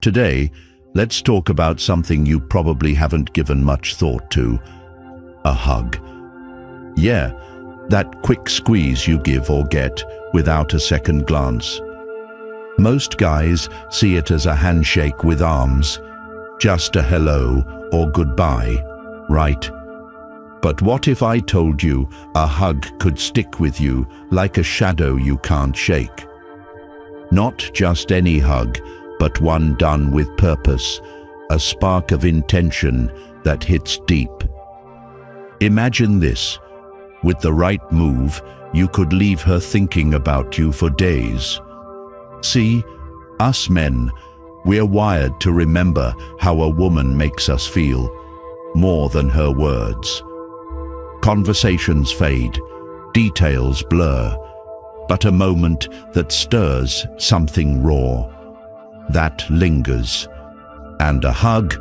Today, let's talk about something you probably haven't given much thought to: a hug. Yeah, that quick squeeze you give or get without a second glance. Most guys see it as a handshake with arms, just a hello or goodbye, right? But what if I told you a hug could stick with you like a shadow you can't shake? Not just any hug, but one done with purpose, a spark of intention that hits deep. Imagine this: with the right move, you could leave her thinking about you for days. See, us men, we're wired to remember how a woman makes us feel, more than her words. Conversations fade, details blur, but a moment that stirs something raw, that lingers. And a hug,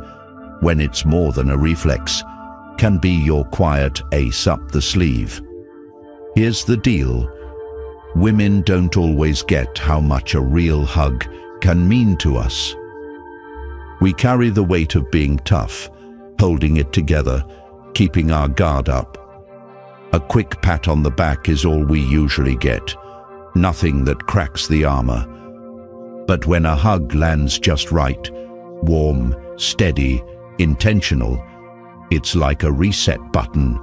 when it's more than a reflex, can be your quiet ace up the sleeve. Here's the deal: women don't always get how much a real hug can mean to us. We carry the weight of being tough, holding it together, keeping our guard up. A quick pat on the back is all we usually get, nothing that cracks the armor. But when a hug lands just right, warm, steady, intentional, it's like a reset button.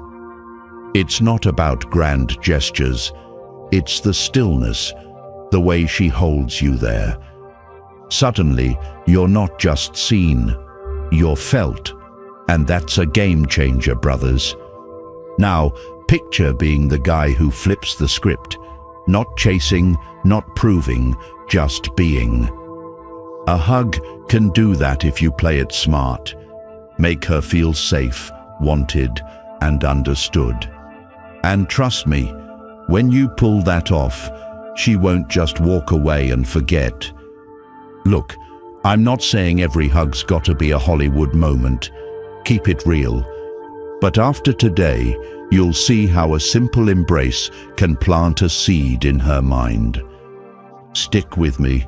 It's not about grand gestures, it's the stillness, the way she holds you there. Suddenly, you're not just seen, you're felt, and that's a game changer, brothers. Now, picture being the guy who flips the script, not chasing, not proving, just being. A hug can do that if you play it smart. Make her feel safe, wanted, and understood. And trust me, when you pull that off, she won't just walk away and forget. Look, I'm not saying every hug's got to be a Hollywood moment. Keep it real. But after today, you'll see how a simple embrace can plant a seed in her mind. Stick with me,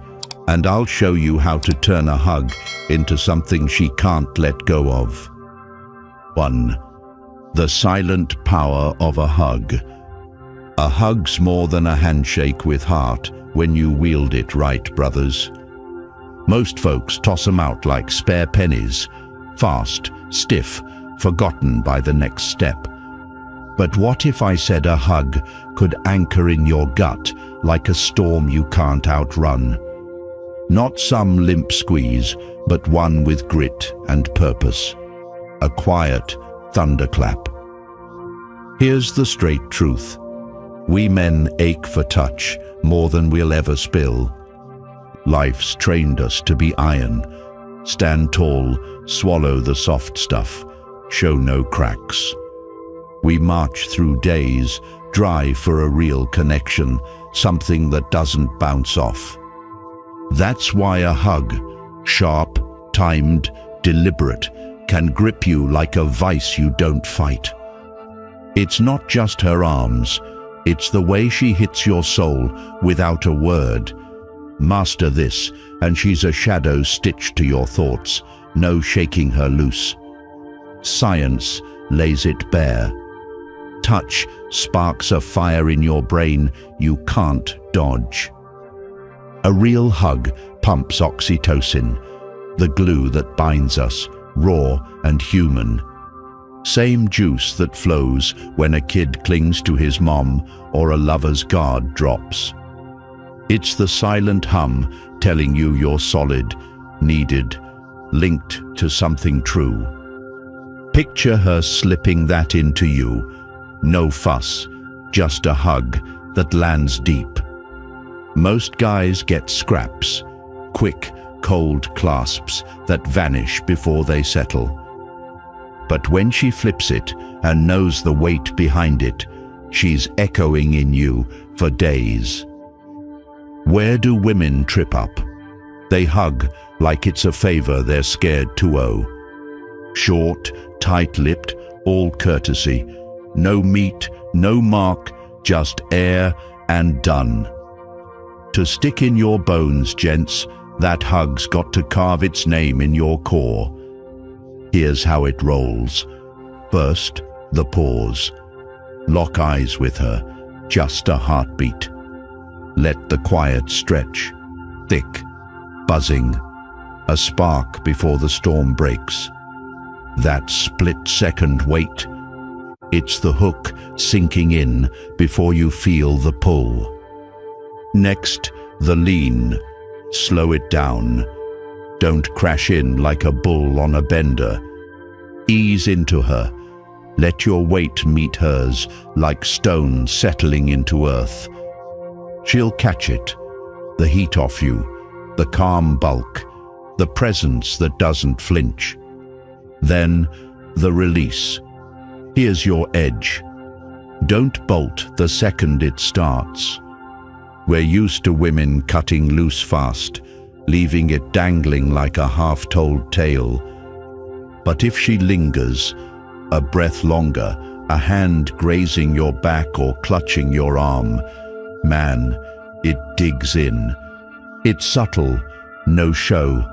and I'll show you how to turn a hug into something she can't let go of. 1. The silent power of a hug. A hug's more than a handshake with heart when you wield it right, brothers. Most folks toss them out like spare pennies, fast, stiff, forgotten by the next step. But what if I said a hug could anchor in your gut like a storm you can't outrun? Not some limp squeeze, but one with grit and purpose. A quiet thunderclap. Here's the straight truth: we men ache for touch more than we'll ever spill. Life's trained us to be iron. Stand tall, swallow the soft stuff, show no cracks. We march through days, dry for a real connection, something that doesn't bounce off. That's why a hug, sharp, timed, deliberate, can grip you like a vice you don't fight. It's not just her arms, it's the way she hits your soul without a word. Master this, and she's a shadow stitched to your thoughts, no shaking her loose. Science lays it bare. Touch sparks a fire in your brain you can't dodge. A real hug pumps oxytocin, the glue that binds us, raw and human. Same juice that flows when a kid clings to his mom or a lover's guard drops. It's the silent hum telling you you're solid, needed, linked to something true. Picture her slipping that into you. No fuss, just a hug that lands deep. Most guys get scraps, quick, cold clasps that vanish before they settle. But when she flips it and knows the weight behind it, she's echoing in you for days. Where do women trip up? They hug like it's a favor they're scared to owe. Short, tight-lipped, all courtesy. No meat, no mark, just air and done. To stick in your bones, gents, That hug's got to carve its name in your core. Here's how it rolls. First, the pause. Lock eyes with her, just a heartbeat. Let the quiet stretch, thick, buzzing, a spark before the storm breaks. That split-second wait, it's the hook sinking in before you feel the pull. Next, the lean. Slow it down. Don't crash in like a bull on a bender. Ease into her. Let your weight meet hers like stone settling into earth. She'll catch it, the heat off you, the calm bulk, the presence that doesn't flinch. Then, the release. Here's your edge. Don't bolt the second it starts. We're used to women cutting loose fast, leaving it dangling like a half-told tale. But if she lingers, a breath longer, a hand grazing your back or clutching your arm, man, it digs in. It's subtle, no show,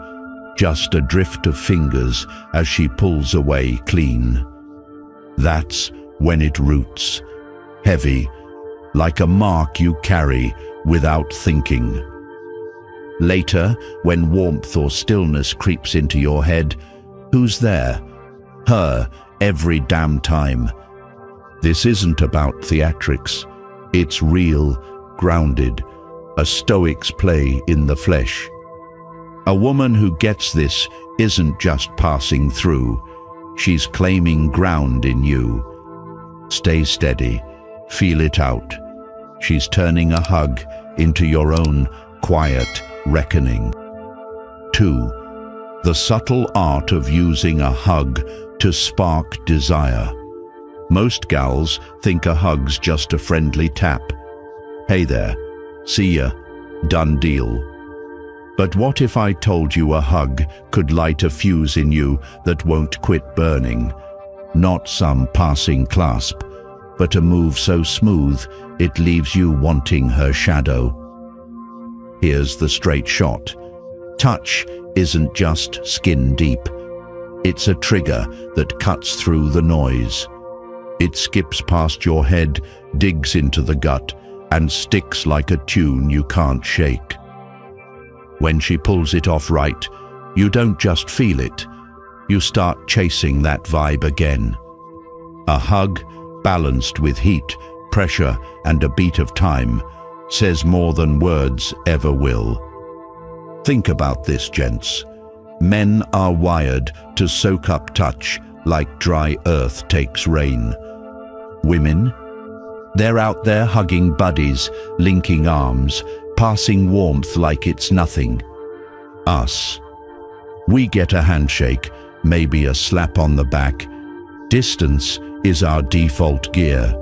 just a drift of fingers as she pulls away clean. That's when it roots, heavy, like a mark you carry without thinking. Later, when warmth or stillness creeps into your head, who's there? Her, every damn time. This isn't about theatrics. It's real, grounded, a stoic's play in the flesh. A woman who gets this isn't just passing through. She's claiming ground in you. Stay steady. Feel it out. She's turning a hug into your own quiet reckoning. 2. The subtle art of using a hug to spark desire. Most gals think a hug's just a friendly tap. Hey there, see ya, done deal. But what if I told you a hug could light a fuse in you that won't quit burning? Not some passing clasp, but a move so smooth it leaves you wanting her shadow. Here's the straight shot. Touch isn't just skin deep. It's a trigger that cuts through the noise. It skips past your head, digs into the gut, and sticks like a tune you can't shake. When she pulls it off right, you don't just feel it. You start chasing that vibe again. A hug, balanced with heat, pressure, and a beat of time, says more than words ever will. Think about this, gents. Men are wired to soak up touch like dry earth takes rain. Women? They're out there hugging buddies, linking arms, passing warmth like it's nothing. Us. We get a handshake, maybe a slap on the back. Distance is our default gear.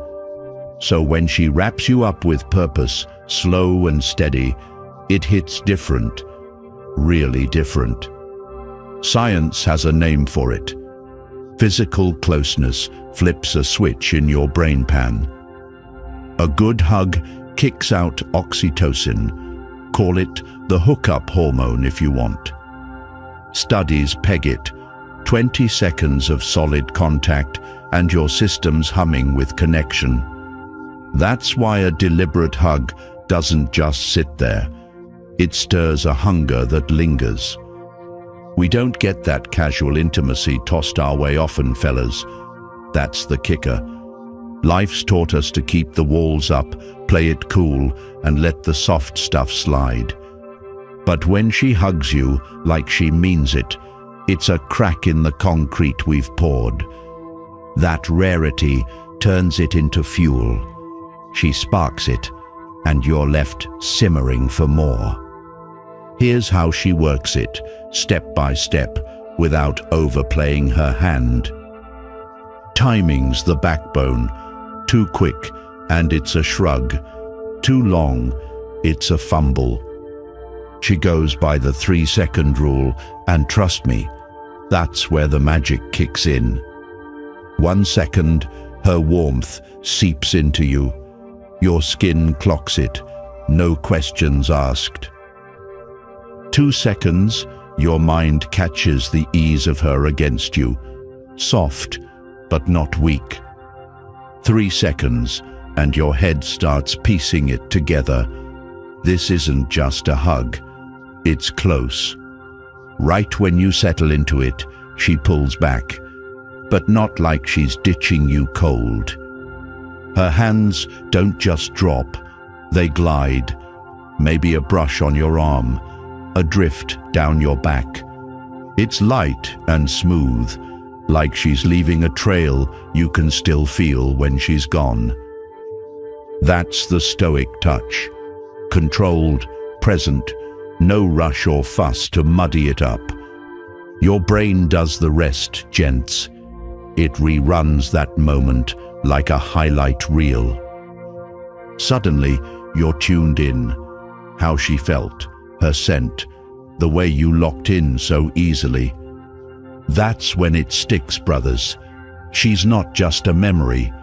So when she wraps you up with purpose, slow and steady, it hits different, really different. Science has a name for it. Physical closeness flips a switch in your brain pan. A good hug kicks out oxytocin. Call it the hookup hormone if you want. Studies peg it. 20 seconds of solid contact and your system's humming with connection. That's why a deliberate hug doesn't just sit there. It stirs a hunger that lingers. We don't get that casual intimacy tossed our way often, fellas. That's the kicker. Life's taught us to keep the walls up, play it cool, and let the soft stuff slide. But when she hugs you like she means it, it's a crack in the concrete we've poured. That rarity turns it into fuel. She sparks it, and you're left simmering for more. Here's how she works it, step by step, without overplaying her hand. Timing's the backbone. Too quick, and it's a shrug. Too long, it's a fumble. She goes by the 3-second rule, and trust me, that's where the magic kicks in. 1 second, her warmth seeps into you. Your skin clocks it, no questions asked. 2 seconds, your mind catches the ease of her against you, soft but not weak. 3 seconds, and your head starts piecing it together. This isn't just a hug, it's close. Right when you settle into it, she pulls back, but not like she's ditching you cold. Her hands don't just drop, they glide, maybe a brush on your arm, a drift down your back. It's light and smooth, like she's leaving a trail you can still feel when she's gone. That's the Stoic touch. Controlled, present, no rush or fuss to muddy it up. Your brain does the rest, gents. It reruns that moment like a highlight reel. Suddenly, you're tuned in. How she felt, her scent, the way you locked in so easily. That's when it sticks, brothers. She's not just a memory,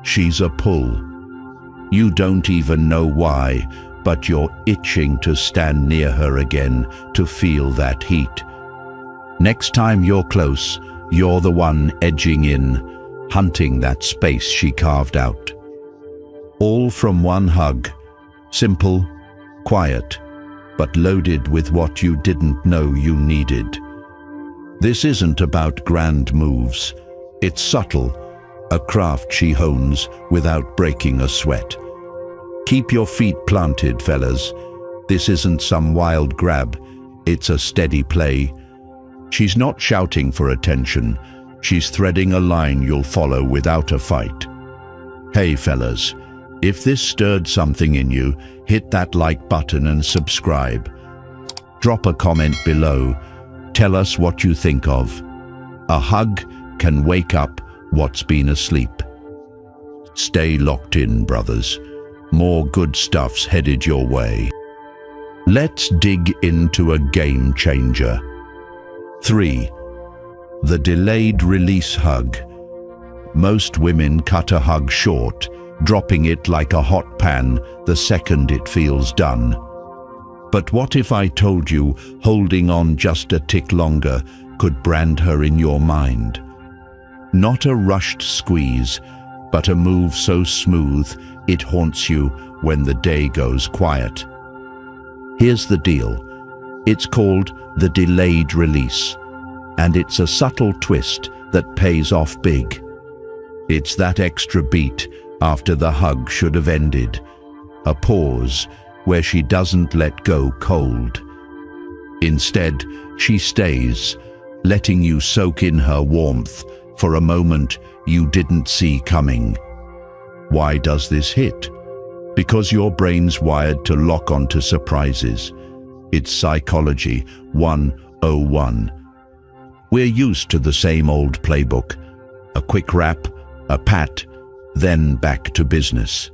she's a pull. You don't even know why, but you're itching to stand near her again, to feel that heat. Next time you're close, you're the one edging in, hunting that space she carved out. All from one hug, simple, quiet, but loaded with what you didn't know you needed. This isn't about grand moves. It's subtle, a craft she hones without breaking a sweat. Keep your feet planted, fellas. This isn't some wild grab, it's a steady play. She's not shouting for attention, she's threading a line you'll follow without a fight. Hey fellas, if this stirred something in you, hit that like button and subscribe. Drop a comment below, tell us what you think of. A hug can wake up what's been asleep. Stay locked in, brothers. More good stuff's headed your way. Let's dig into a game changer. 3. The delayed release hug. Most women cut a hug short, dropping it like a hot pan the second it feels done. But what if I told you holding on just a tick longer could brand her in your mind? Not a rushed squeeze, but a move so smooth it haunts you when the day goes quiet. Here's the deal. It's called the delayed release, and it's a subtle twist that pays off big. It's that extra beat after the hug should have ended, a pause where she doesn't let go cold. Instead, she stays, letting you soak in her warmth for a moment you didn't see coming. Why does this hit? Because your brain's wired to lock onto surprises. It's psychology 101. We're used to the same old playbook. A quick wrap, a pat, then back to business.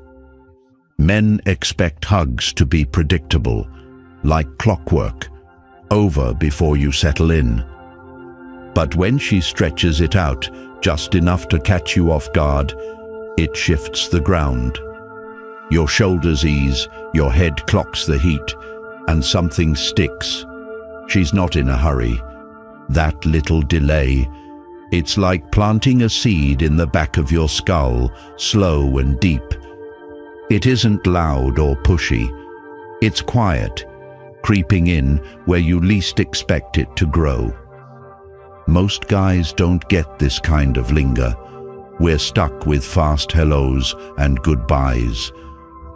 Men expect hugs to be predictable, like clockwork, over before you settle in. But when she stretches it out just enough to catch you off guard, it shifts the ground. Your shoulders ease, your head clocks the heat, and something sticks. She's not in a hurry. That little delay, it's like planting a seed in the back of your skull, slow and deep. It isn't loud or pushy. It's quiet, creeping in where you least expect it to grow. Most guys don't get this kind of linger. We're stuck with fast hellos and goodbyes.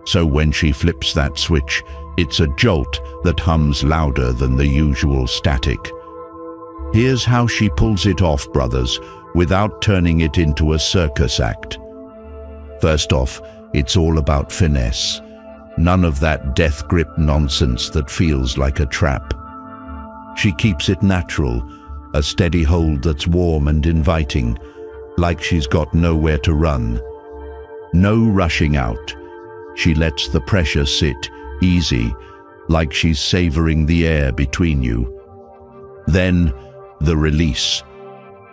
So when she flips that switch, it's a jolt that hums louder than the usual static. Here's how she pulls it off, brothers, without turning it into a circus act. First off, it's all about finesse. None of that death grip nonsense that feels like a trap. She keeps it natural, a steady hold that's warm and inviting, like she's got nowhere to run. No rushing out. She lets the pressure sit, easy, like she's savoring the air between you. Then, the release.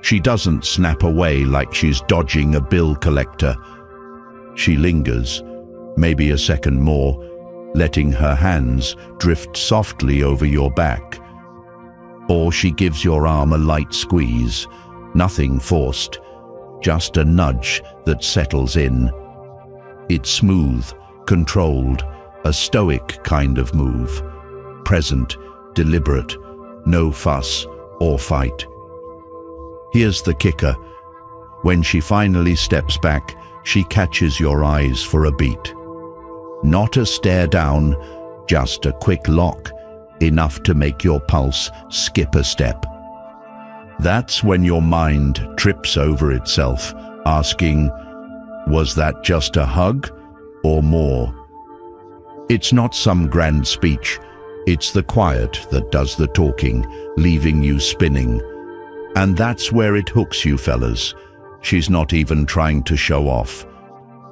She doesn't snap away like she's dodging a bill collector. She lingers, maybe a second more, letting her hands drift softly over your back. Or she gives your arm a light squeeze, nothing forced, just a nudge that settles in. It's smooth, controlled, a stoic kind of move. Present, deliberate, no fuss or fight. Here's the kicker. When she finally steps back, she catches your eyes for a beat. Not a stare down, just a quick lock, enough to make your pulse skip a step. That's when your mind trips over itself, asking, was that just a hug or more? It's not some grand speech, it's the quiet that does the talking, leaving you spinning. And that's where it hooks you, fellas. She's not even trying to show off.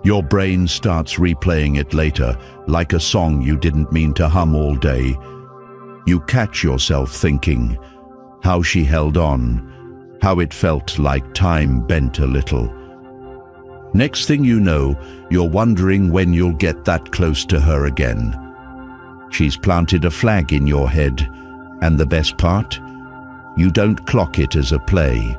Your brain starts replaying it later, like a song you didn't mean to hum all day. You catch yourself thinking, how she held on, how it felt like time bent a little. Next thing you know, you're wondering when you'll get that close to her again. She's planted a flag in your head, and the best part? You don't clock it as a play.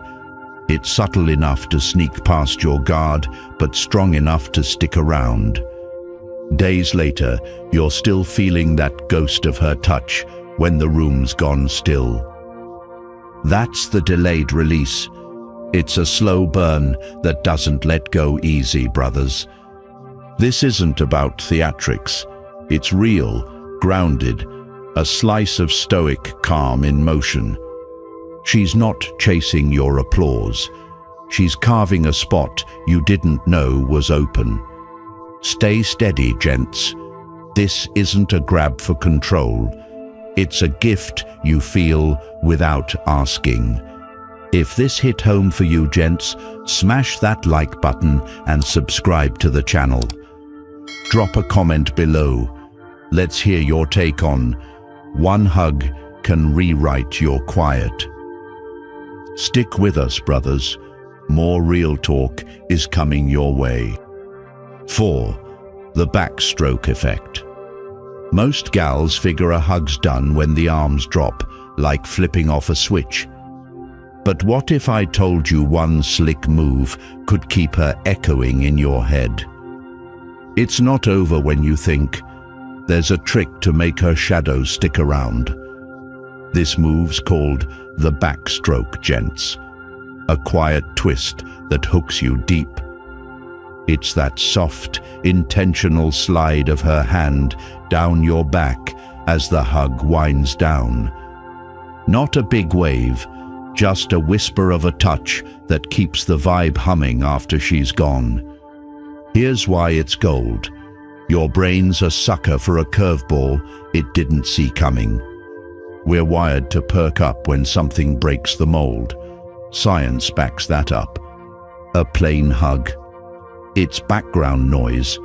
It's subtle enough to sneak past your guard, but strong enough to stick around. Days later, you're still feeling that ghost of her touch when the room's gone still. That's the delayed release. It's a slow burn that doesn't let go easy, brothers. This isn't about theatrics. It's real, grounded, a slice of stoic calm in motion. She's not chasing your applause. She's carving a spot you didn't know was open. Stay steady, gents. This isn't a grab for control. It's a gift you feel without asking. If this hit home for you, gents, smash that like button and subscribe to the channel. Drop a comment below. Let's hear your take on one hug can rewrite your quiet. Stick with us, brothers. More real talk is coming your way. 4. The backstroke effect. Most gals figure a hug's done when the arms drop, like flipping off a switch. But what if I told you one slick move could keep her echoing in your head? It's not over when you think. There's a trick to make her shadow stick around. This move's called the backstroke, gents. A quiet twist that hooks you deep. It's that soft, intentional slide of her hand down your back as the hug winds down. Not a big wave, just a whisper of a touch that keeps the vibe humming after she's gone. Here's why it's gold. Your brain's a sucker for a curveball it didn't see coming. We're wired to perk up when something breaks the mold. Science backs that up. A plain hug. It's background noise.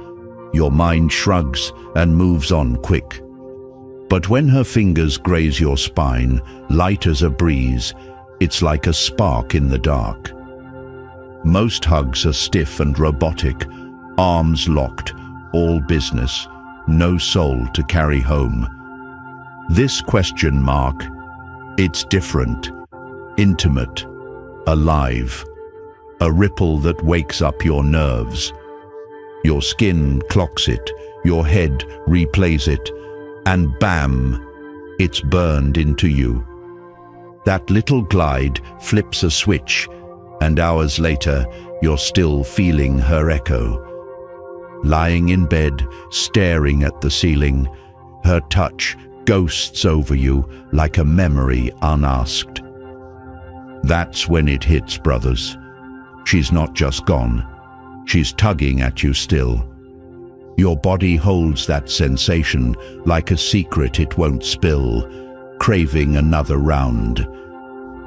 Your mind shrugs and moves on quick. But when her fingers graze your spine, light as a breeze, it's like a spark in the dark. Most hugs are stiff and robotic, arms locked, all business, no soul to carry home. This ? It's different, intimate, alive, a ripple that wakes up your nerves. Your skin clocks it, your head replays it, and bam, it's burned into you. That little glide flips a switch, and hours later, you're still feeling her echo. Lying in bed, staring at the ceiling, her touch ghosts over you like a memory unasked. That's when it hits, brothers. She's not just gone. She's tugging at you still. Your body holds that sensation like a secret it won't spill, craving another round.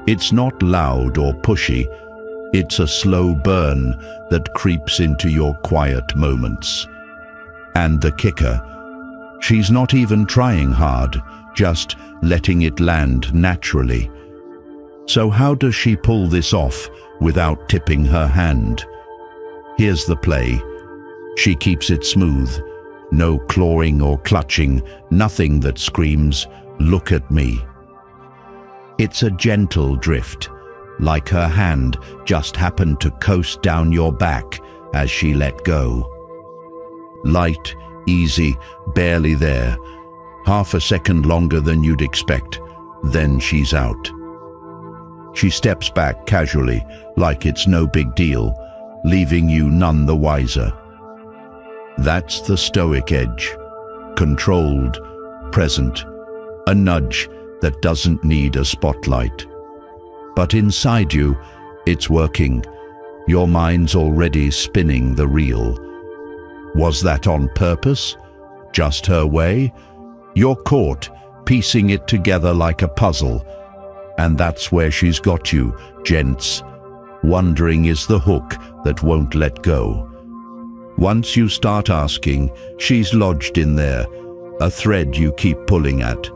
It's not loud or pushy. It's a slow burn that creeps into your quiet moments. And the kicker, she's not even trying hard, just letting it land naturally. So how does she pull this off without tipping her hand? Here's the play. She keeps it smooth, No clawing or clutching, nothing that screams, "Look at me." It's a gentle drift, like her hand just happened to coast down your back as she let go. Light, easy, barely there. Half a second longer than you'd expect, then she's out. She steps back casually, like it's no big deal, leaving you none the wiser. That's the Stoic edge. Controlled, present, a nudge that doesn't need a spotlight. But inside you, it's working. Your mind's already spinning the reel. Was that on purpose? Just her way? You're caught, piecing it together like a puzzle. And that's where she's got you, gents. Wondering is the hook that won't let go. Once you start asking, she's lodged in there, a thread you keep pulling at.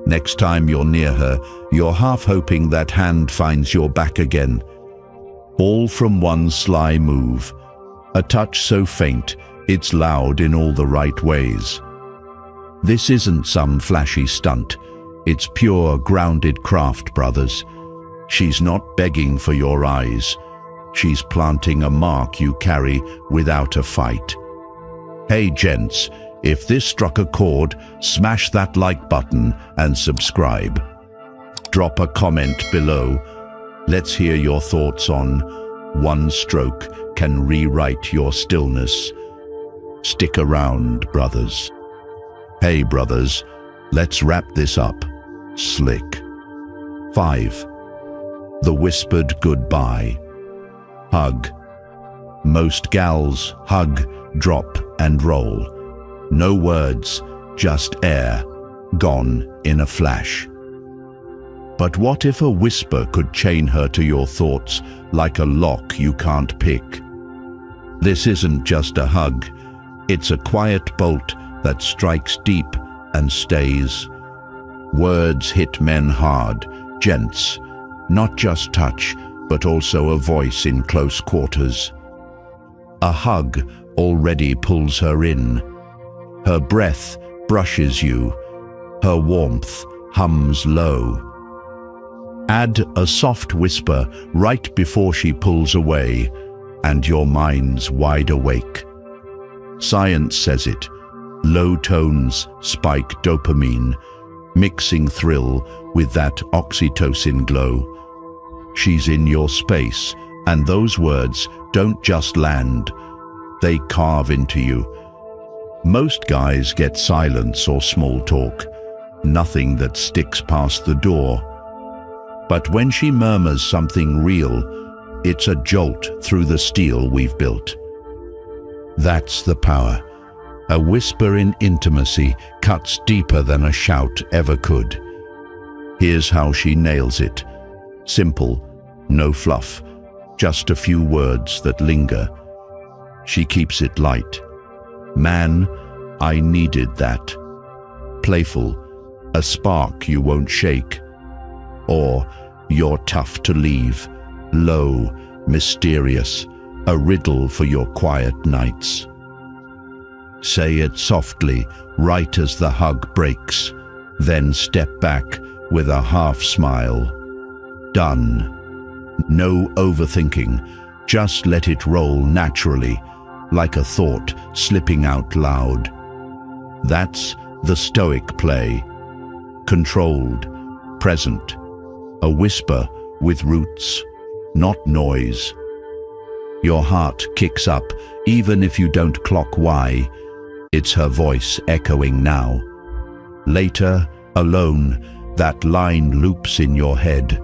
Next time you're near her, you're half hoping that hand finds your back again. All from one sly move. A touch so faint, it's loud in all the right ways. This isn't some flashy stunt. It's pure, grounded craft, brothers. She's not begging for your eyes. She's planting a mark you carry without a fight. Hey, gents, if this struck a chord, smash that like button and subscribe. Drop a comment below. Let's hear your thoughts on "One stroke can rewrite your stillness." Stick around, brothers. Hey, brothers, let's wrap this up. Slick. 5. The whispered goodbye. Hug. Most gals hug, drop and roll. No words, just air, gone in a flash. But what if a whisper could chain her to your thoughts like a lock you can't pick? This isn't just a hug, it's a quiet bolt that strikes deep and stays. Words hit men hard, gents, not just touch, but also a voice in close quarters. A hug already pulls her in. Her breath brushes you. Her warmth hums low. Add a soft whisper right before she pulls away, and your mind's wide awake. Science says it. Low tones spike dopamine, mixing thrill with that oxytocin glow. She's in your space, and those words don't just land, they carve into you. Most guys get silence or small talk, nothing that sticks past the door. But when she murmurs something real, it's a jolt through the steel we've built. That's the power. A whisper in intimacy cuts deeper than a shout ever could. Here's how she nails it. Simple, no fluff, just a few words that linger. She keeps it light. Man, I needed that. Playful, a spark you won't shake. Or, you're tough to leave. Low, mysterious, a riddle for your quiet nights. Say it softly, right as the hug breaks, then step back with a half smile. Done. No overthinking, just let it roll naturally, like a thought slipping out loud. That's the Stoic play. Controlled, present, a whisper with roots, not noise. Your heart kicks up, even if you don't clock why. It's her voice echoing now. Later, alone, that line loops in your head,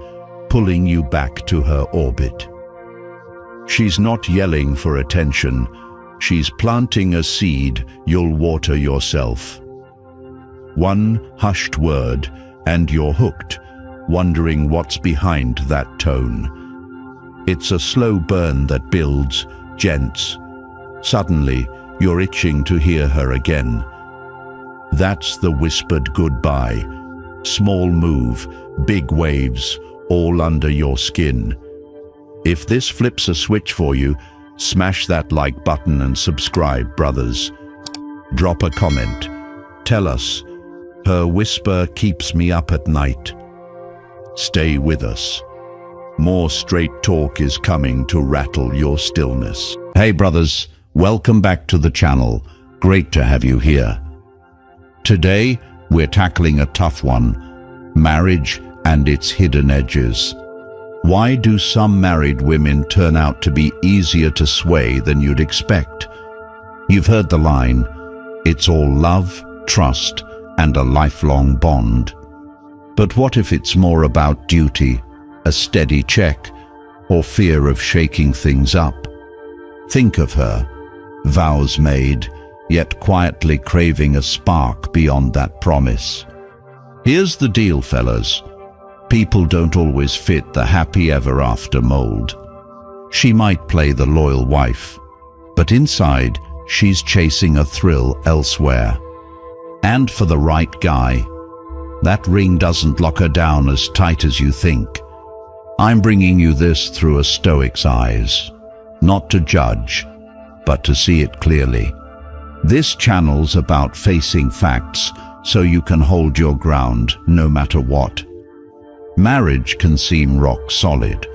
pulling you back to her orbit. She's not yelling for attention. She's planting a seed you'll water yourself. One hushed word, and you're hooked, wondering what's behind that tone. It's a slow burn that builds, gents. Suddenly, you're itching to hear her again. That's the whispered goodbye. Small move, big waves, all under your skin. If this flips a switch for you, smash that like button and subscribe, brothers. Drop a comment. Tell us, her whisper keeps me up at night. Stay with us. More straight talk is coming to rattle your stillness. Hey brothers, welcome back to the channel. Great to have you here. Today, we're tackling a tough one, marriage and its hidden edges. Why do some married women turn out to be easier to sway than you'd expect? You've heard the line, it's all love, trust, and a lifelong bond. But what if it's more about duty, a steady check, or fear of shaking things up? Think of her, vows made, yet quietly craving a spark beyond that promise. Here's the deal, fellas. People don't always fit the happy ever after mold. She might play the loyal wife, but inside, she's chasing a thrill elsewhere. And for the right guy, that ring doesn't lock her down as tight as you think. I'm bringing you this through a Stoic's eyes, not to judge, but to see it clearly. This channel's about facing facts so you can hold your ground no matter what. Marriage can seem rock solid,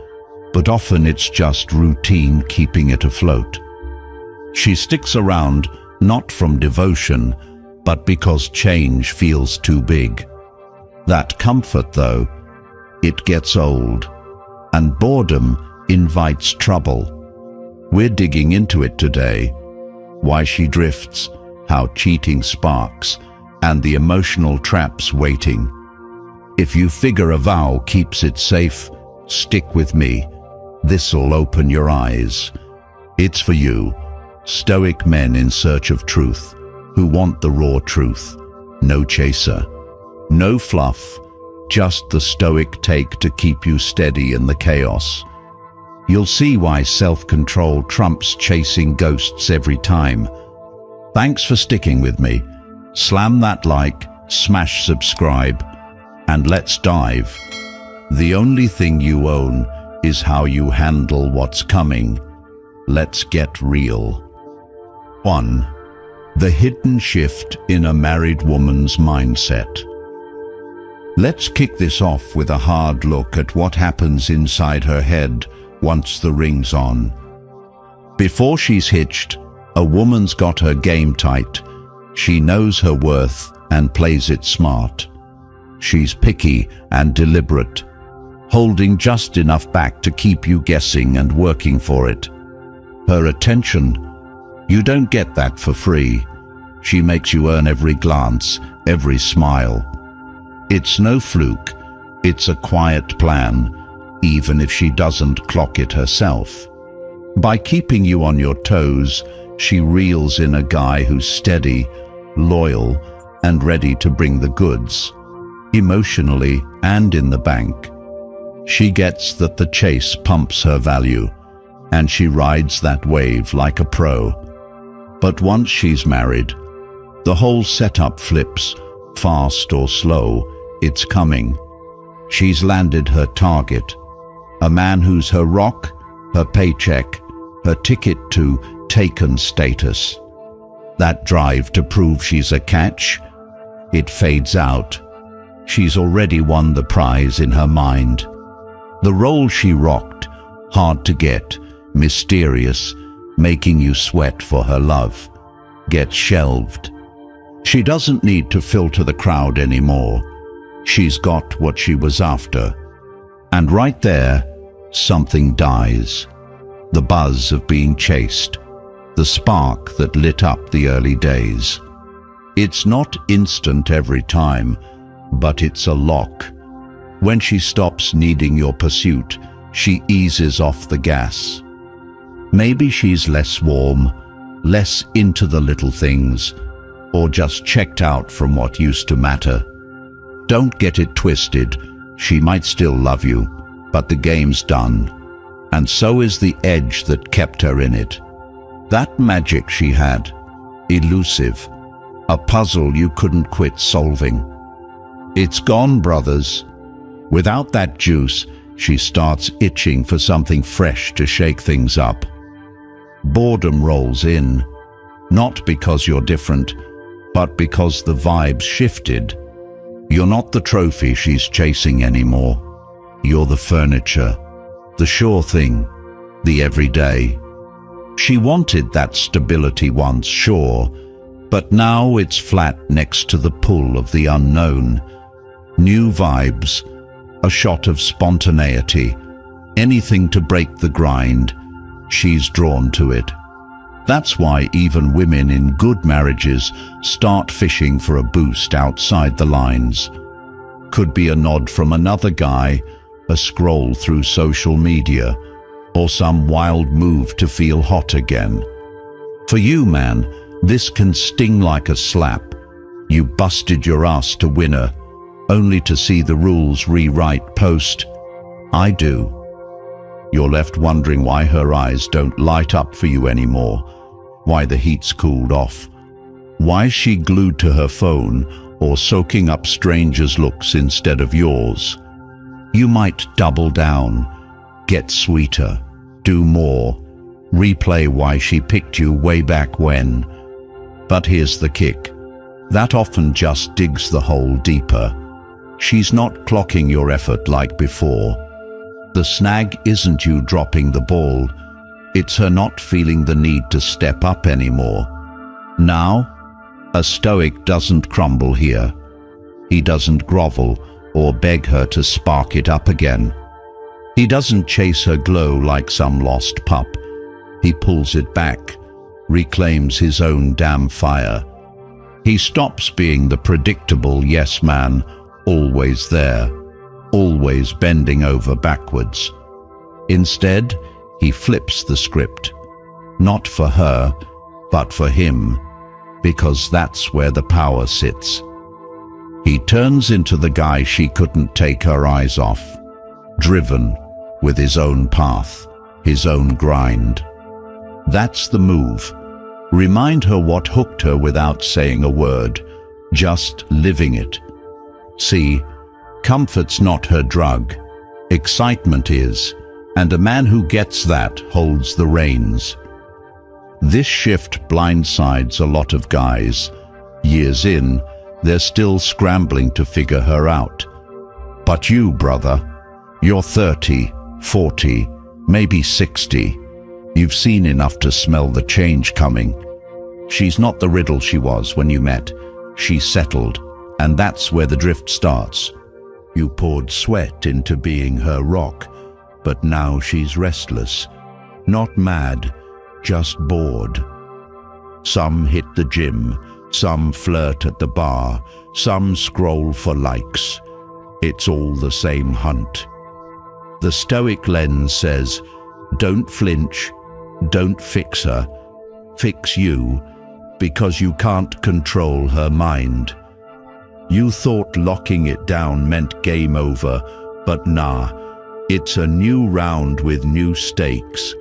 but often it's just routine keeping it afloat. She sticks around not from devotion, but because change feels too big. That comfort, though, it gets old, and boredom invites trouble. We're digging into it today, why she drifts, how cheating sparks, and the emotional traps waiting. If you figure a vow keeps it safe, stick with me. This'll open your eyes. It's for you, Stoic men in search of truth, who want the raw truth. No chaser, no fluff, just the Stoic take to keep you steady in the chaos. You'll see why self-control trumps chasing ghosts every time. Thanks for sticking with me. Slam that like, smash subscribe, and let's dive. The only thing you own is how you handle what's coming. Let's get real. 1. The hidden shift in a married woman's mindset. Let's kick this off with a hard look at what happens inside her head once the ring's on. Before she's hitched, a woman's got her game tight. She knows her worth and plays it smart. She's picky and deliberate, holding just enough back to keep you guessing and working for it. Her attention, you don't get that for free. She makes you earn every glance, every smile. It's no fluke, it's a quiet plan, even if she doesn't clock it herself. By keeping you on your toes, she reels in a guy who's steady, loyal, and ready to bring the goods, emotionally and in the bank. She gets that the chase pumps her value, and she rides that wave like a pro. But once she's married, the whole setup flips, fast or slow, it's coming. She's landed her target, a man who's her rock, her paycheck, her ticket to taken status. That drive to prove she's a catch, it fades out. She's already won the prize in her mind. The role she rocked, hard to get, mysterious, making you sweat for her love, gets shelved. She doesn't need to filter the crowd anymore. She's got what she was after. And right there, something dies. The buzz of being chased, the spark that lit up the early days. It's not instant every time, but it's a lock. When she stops needing your pursuit, she eases off the gas. Maybe she's less warm, less into the little things, or just checked out from what used to matter. Don't get it twisted. She might still love you, but the game's done. And so is the edge that kept her in it. That magic she had, elusive, a puzzle you couldn't quit solving. It's gone, brothers. Without that juice, she starts itching for something fresh to shake things up. Boredom rolls in, not because you're different, but because the vibes shifted. You're not the trophy she's chasing anymore. You're the furniture, the sure thing, the everyday. She wanted that stability once, sure, but now it's flat next to the pull of the unknown. New vibes, a shot of spontaneity, anything to break the grind. She's drawn to it. That's why even women in good marriages start fishing for a boost outside the lines. Could be a nod from another guy, a scroll through social media, or some wild move to feel hot again. For you, man, this can sting like a slap. You busted your ass to win her, only to see the rules rewrite post "I do." You're left wondering why her eyes don't light up for you anymore, why the heat's cooled off, why she glued to her phone or soaking up strangers' looks instead of yours. You might double down, get sweeter, do more, replay why she picked you way back when. But here's the kick. That often just digs the hole deeper. She's not clocking your effort like before. The snag isn't you dropping the ball, it's her not feeling the need to step up anymore. Now, a stoic doesn't crumble here. He doesn't grovel or beg her to spark it up again. He doesn't chase her glow like some lost pup. He pulls it back, reclaims his own damn fire. He stops being the predictable yes man, always there, always bending over backwards. Instead, he flips the script, not for her, but for him, because that's where the power sits. He turns into the guy she couldn't take her eyes off, driven with his own path, his own grind. That's the move. Remind her what hooked her without saying a word, just living it. See, comfort's not her drug, excitement is, and a man who gets that holds the reins. This shift blindsides a lot of guys. Years in, they're still scrambling to figure her out. But you, brother, you're 30, 40, maybe 60. You've seen enough to smell the change coming. She's not the riddle she was when you met. She's settled, and that's where the drift starts. You poured sweat into being her rock, but now she's restless. Not mad, just bored. Some hit the gym, some flirt at the bar, some scroll for likes. It's all the same hunt. The stoic lens says, don't flinch, don't fix her, fix you, because you can't control her mind. You thought locking it down meant game over, but nah, it's a new round with new stakes.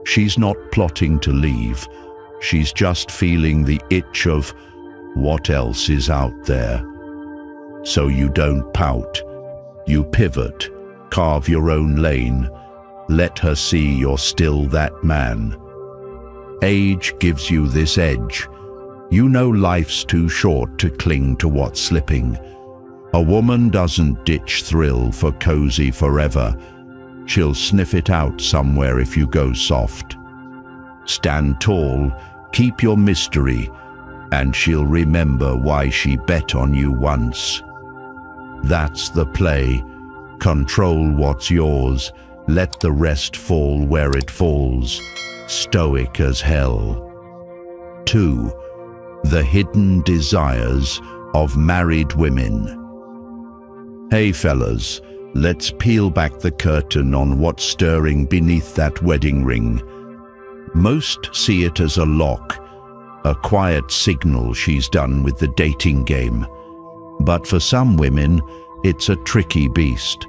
She's not plotting to leave, she's just feeling the itch of what else is out there. So you don't pout, you pivot, carve your own lane, let her see you're still that man. Age gives you this edge. You know life's too short to cling to what's slipping. A woman doesn't ditch thrill for cozy forever. She'll sniff it out somewhere if you go soft. Stand tall, keep your mystery, and she'll remember why she bet on you once. That's the play. Control what's yours, let the rest fall where it falls. Stoic as hell. 2. The hidden desires of married women. Hey fellas, let's peel back the curtain on what's stirring beneath that wedding ring. Most see it as a lock, a quiet signal she's done with the dating game. But for some women, it's a tricky beast,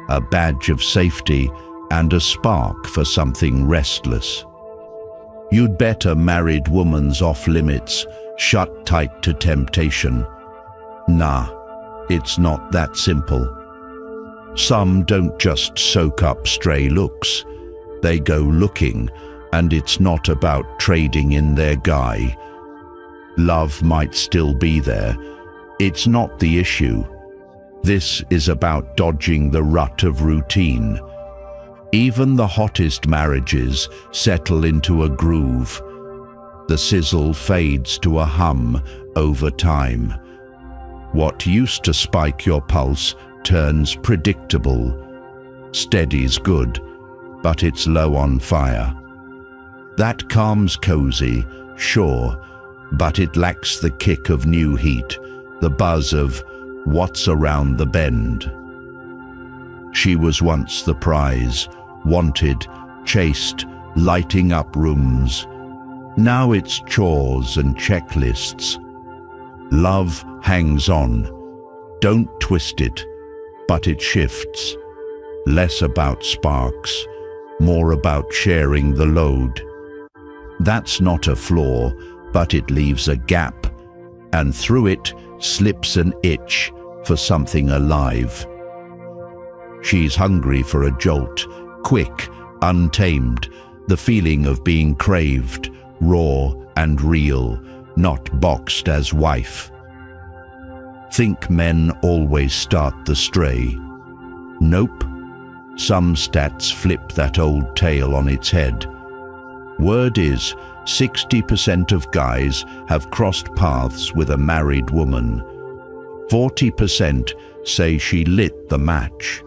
a badge of safety and a spark for something restless. You'd bet a married woman's off limits, shut tight to temptation. Nah, it's not that simple. Some don't just soak up stray looks. They go looking, and it's not about trading in their guy. Love might still be there. It's not the issue. This is about dodging the rut of routine. Even the hottest marriages settle into a groove. The sizzle fades to a hum over time. What used to spike your pulse turns predictable. Steady's good, but it's low on fire. That calm's cozy, sure, but it lacks the kick of new heat, the buzz of what's around the bend. She was once the prize, wanted, chased, lighting up rooms. Now it's chores and checklists. Love hangs on. Don't twist it, but it shifts. Less about sparks, more about sharing the load. That's not a flaw, but it leaves a gap, and through it slips an itch for something alive. She's hungry for a jolt, quick, untamed, the feeling of being craved, raw and real, not boxed as wife. Think men always start the stray? Nope. Some stats flip that old tale on its head. Word is, 60% of guys have crossed paths with a married woman. 40% say she lit the match.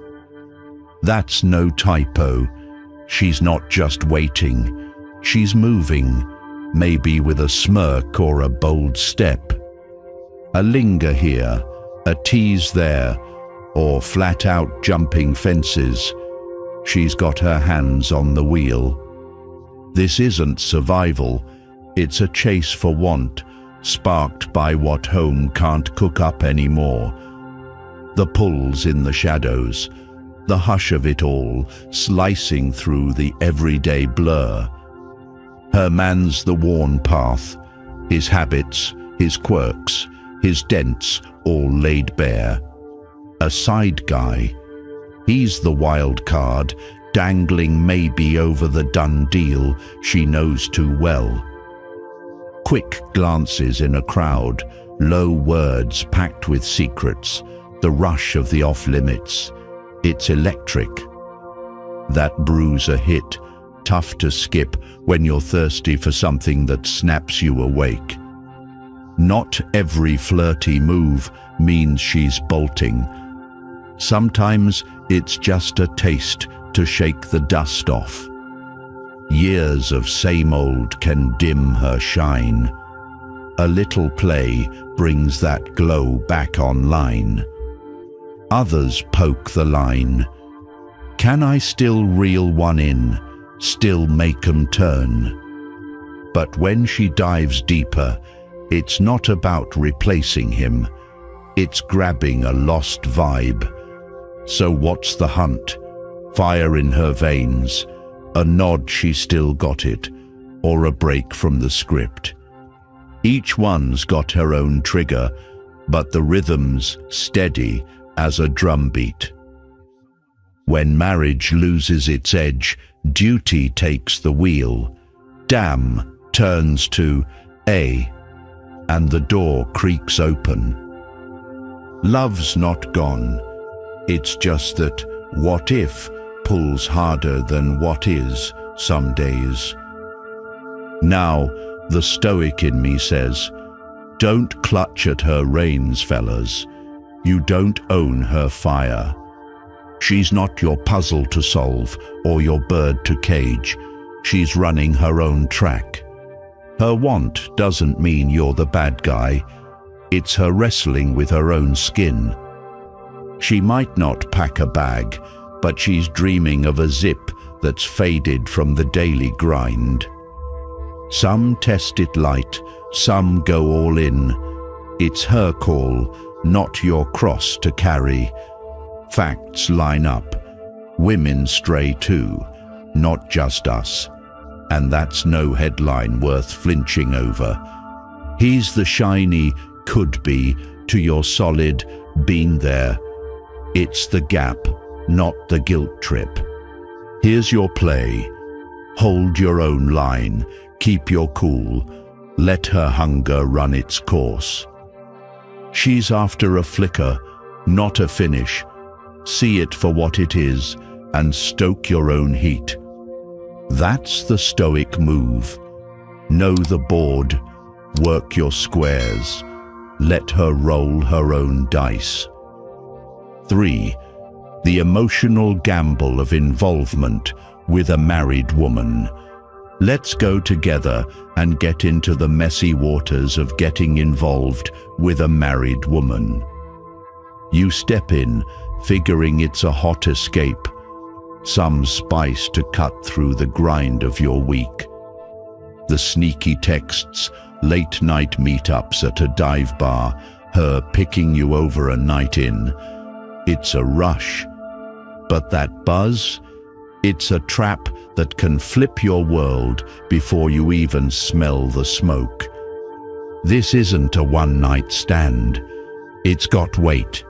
That's no typo. She's not just waiting. She's moving, maybe with a smirk or a bold step. A linger here, a tease there, or flat out jumping fences. She's got her hands on the wheel. This isn't survival, it's a chase for want, sparked by what home can't cook up anymore. The pulls in the shadows, the hush of it all, slicing through the everyday blur. Her man's the worn path, his habits, his quirks, his dents all laid bare. A side guy, he's the wild card, dangling maybe over the done deal she knows too well. Quick glances in a crowd, low words packed with secrets, the rush of the off-limits. It's electric. That bruiser hit, tough to skip when you're thirsty for something that snaps you awake. Not every flirty move means she's bolting. Sometimes it's just a taste to shake the dust off. Years of same old can dim her shine. A little play brings that glow back online. Others poke the line. Can I still reel one in, still make 'em turn? But when she dives deeper, it's not about replacing him. It's grabbing a lost vibe. So what's the hunt? Fire in her veins, a nod she still got it, or a break from the script. Each one's got her own trigger, but the rhythm's steady as a drumbeat. When marriage loses its edge, duty takes the wheel. Damn turns to A, and the door creaks open. Love's not gone. It's just that what if pulls harder than what is some days. Now, the stoic in me says, don't clutch at her reins, fellas. You don't own her fire. She's not your puzzle to solve or your bird to cage. She's running her own track. Her want doesn't mean you're the bad guy. It's her wrestling with her own skin. She might not pack a bag, but she's dreaming of a zip that's faded from the daily grind. Some test it light, some go all in. It's her call, not your cross to carry. Facts line up. Women stray too, not just us. And that's no headline worth flinching over. He's the shiny could be to your solid been there. It's the gap, not the guilt trip. Here's your play. Hold your own line, keep your cool. Let her hunger run its course. She's after a flicker, not a finish. See it for what it is and stoke your own heat. That's the Stoic move. Know the board, work your squares. Let her roll her own dice. 3. The emotional gamble of involvement with a married woman. Let's go together and get into the messy waters of getting involved with a married woman. You step in, figuring it's a hot escape, some spice to cut through the grind of your week. The sneaky texts, late-night meetups at a dive bar, her picking you over a night in. It's a rush. But that buzz? It's a trap that can flip your world before you even smell the smoke. This isn't a one-night stand. It's got weight.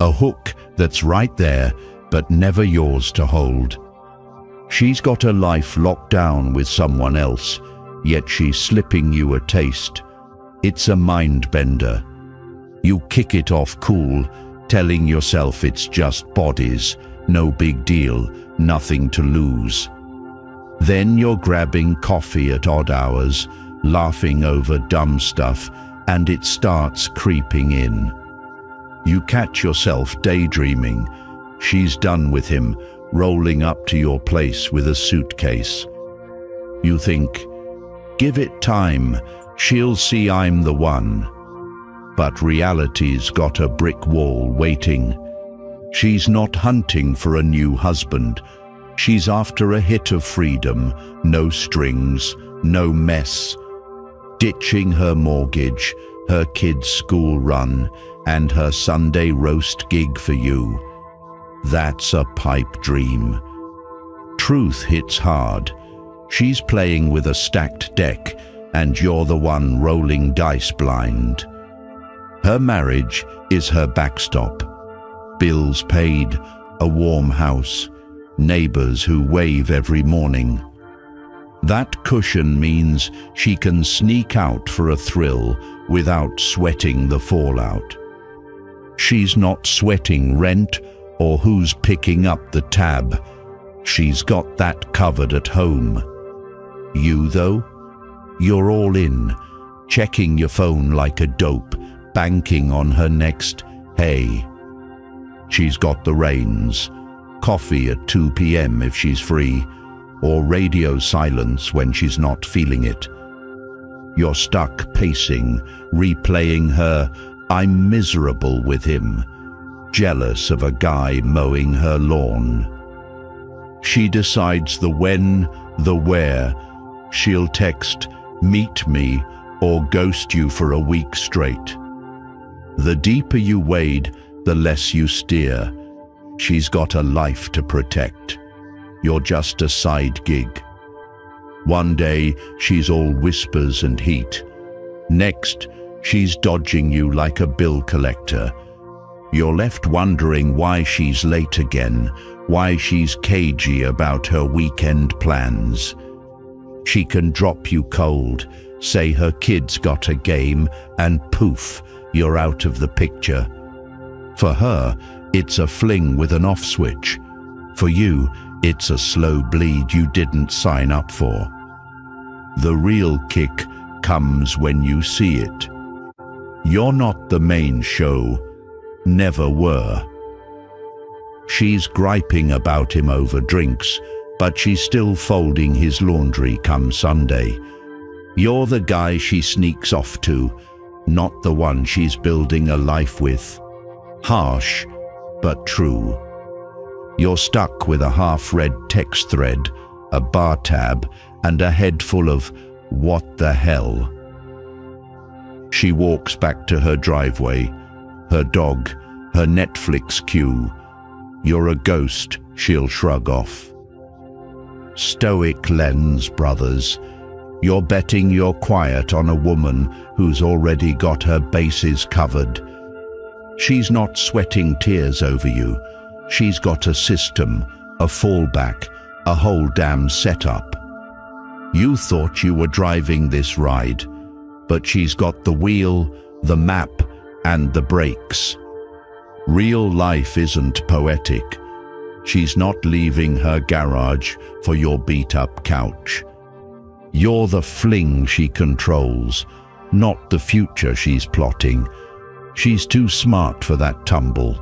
A hook that's right there, but never yours to hold. She's got a life locked down with someone else, yet she's slipping you a taste. It's a mind bender. You kick it off cool, telling yourself it's just bodies, no big deal, nothing to lose. Then you're grabbing coffee at odd hours, laughing over dumb stuff, and it starts creeping in. You catch yourself daydreaming. She's done with him, rolling up to your place with a suitcase. You think, give it time, she'll see I'm the one. But reality's got a brick wall waiting. She's not hunting for a new husband. She's after a hit of freedom, no strings, no mess. Ditching her mortgage, her kids' school run, and her Sunday roast gig for you. That's a pipe dream. Truth hits hard. She's playing with a stacked deck, and you're the one rolling dice blind. Her marriage is her backstop. Bills paid, a warm house, neighbors who wave every morning. That cushion means she can sneak out for a thrill without sweating the fallout. She's not sweating rent or who's picking up the tab. She's got that covered at home. You, though? You're all in, checking your phone like a dope, banking on her next hey. She's got the reins, coffee at 2 p.m. if she's free, or radio silence when she's not feeling it. You're stuck pacing, replaying her "I'm miserable with him," jealous of a guy mowing her lawn. She decides the when, the where. She'll text, "Meet me," or ghost you for a week straight. The deeper you wade, the less you steer. She's got a life to protect. You're just a side gig. One day, she's all whispers and heat. Next, she's dodging you like a bill collector. You're left wondering why she's late again, why she's cagey about her weekend plans. She can drop you cold, say her kid's got a game, and poof, you're out of the picture. For her, it's a fling with an off switch. For you, it's a slow bleed you didn't sign up for. The real kick comes when you see it. You're not the main show, never were. She's griping about him over drinks, but she's still folding his laundry come Sunday. You're the guy she sneaks off to, not the one she's building a life with. Harsh, but true. You're stuck with a half-read text thread, a bar tab, and a head full of "what the hell." She walks back to her driveway, her dog, her Netflix queue. You're a ghost, she'll shrug off. Stoic lens, brothers. You're betting you're quiet on a woman who's already got her bases covered. She's not sweating tears over you. She's got a system, a fallback, a whole damn setup. You thought you were driving this ride. but she's got the wheel, the map, and the brakes. Real life isn't poetic. She's not leaving her garage for your beat-up couch. You're the fling she controls, not the future she's plotting. She's too smart for that tumble.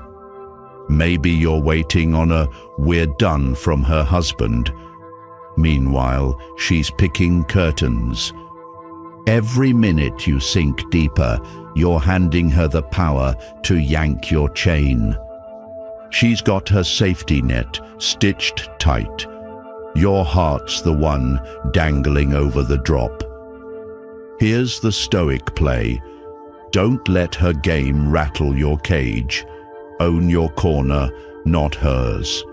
Maybe you're waiting on a "we're done" from her husband. Meanwhile, she's picking curtains. Every minute you sink deeper, you're handing her the power to yank your chain. She's got her safety net stitched tight. Your heart's the one dangling over the drop. Here's the stoic play. Don't let her game rattle your cage. Own your corner, not hers.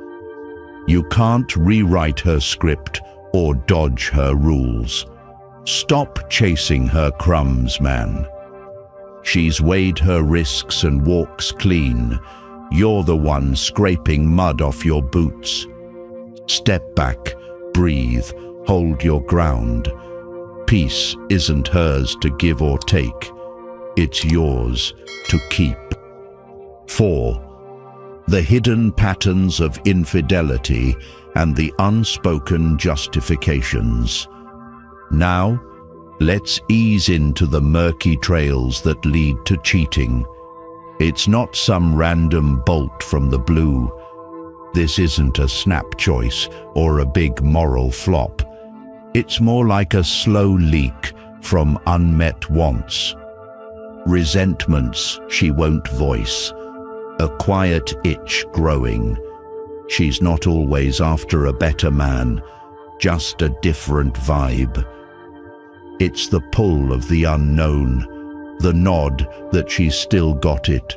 You can't rewrite her script or dodge her rules. Stop chasing her crumbs, man. She's weighed her risks and walks clean. You're the one scraping mud off your boots. Step back, breathe, hold your ground. Peace isn't hers to give or take. It's yours to keep. 4. The hidden patterns of infidelity and the unspoken justifications. Now, let's ease into the murky trails that lead to cheating. It's not some random bolt from the blue. This isn't a snap choice or a big moral flop. It's more like a slow leak from unmet wants. Resentments she won't voice. A quiet itch growing. She's not always after a better man, just a different vibe. It's the pull of the unknown, the nod that she's still got it,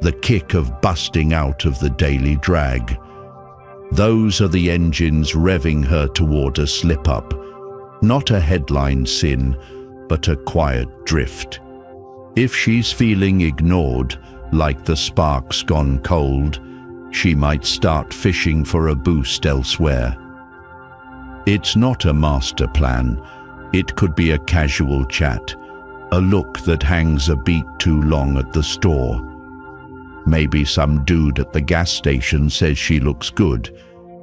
the kick of busting out of the daily drag. Those are the engines revving her toward a slip-up, not a headline sin, but a quiet drift. If she's feeling ignored, like the spark's gone cold, she might start fishing for a boost elsewhere. It's not a master plan. It could be a casual chat, a look that hangs a beat too long at the store. Maybe some dude at the gas station says she looks good,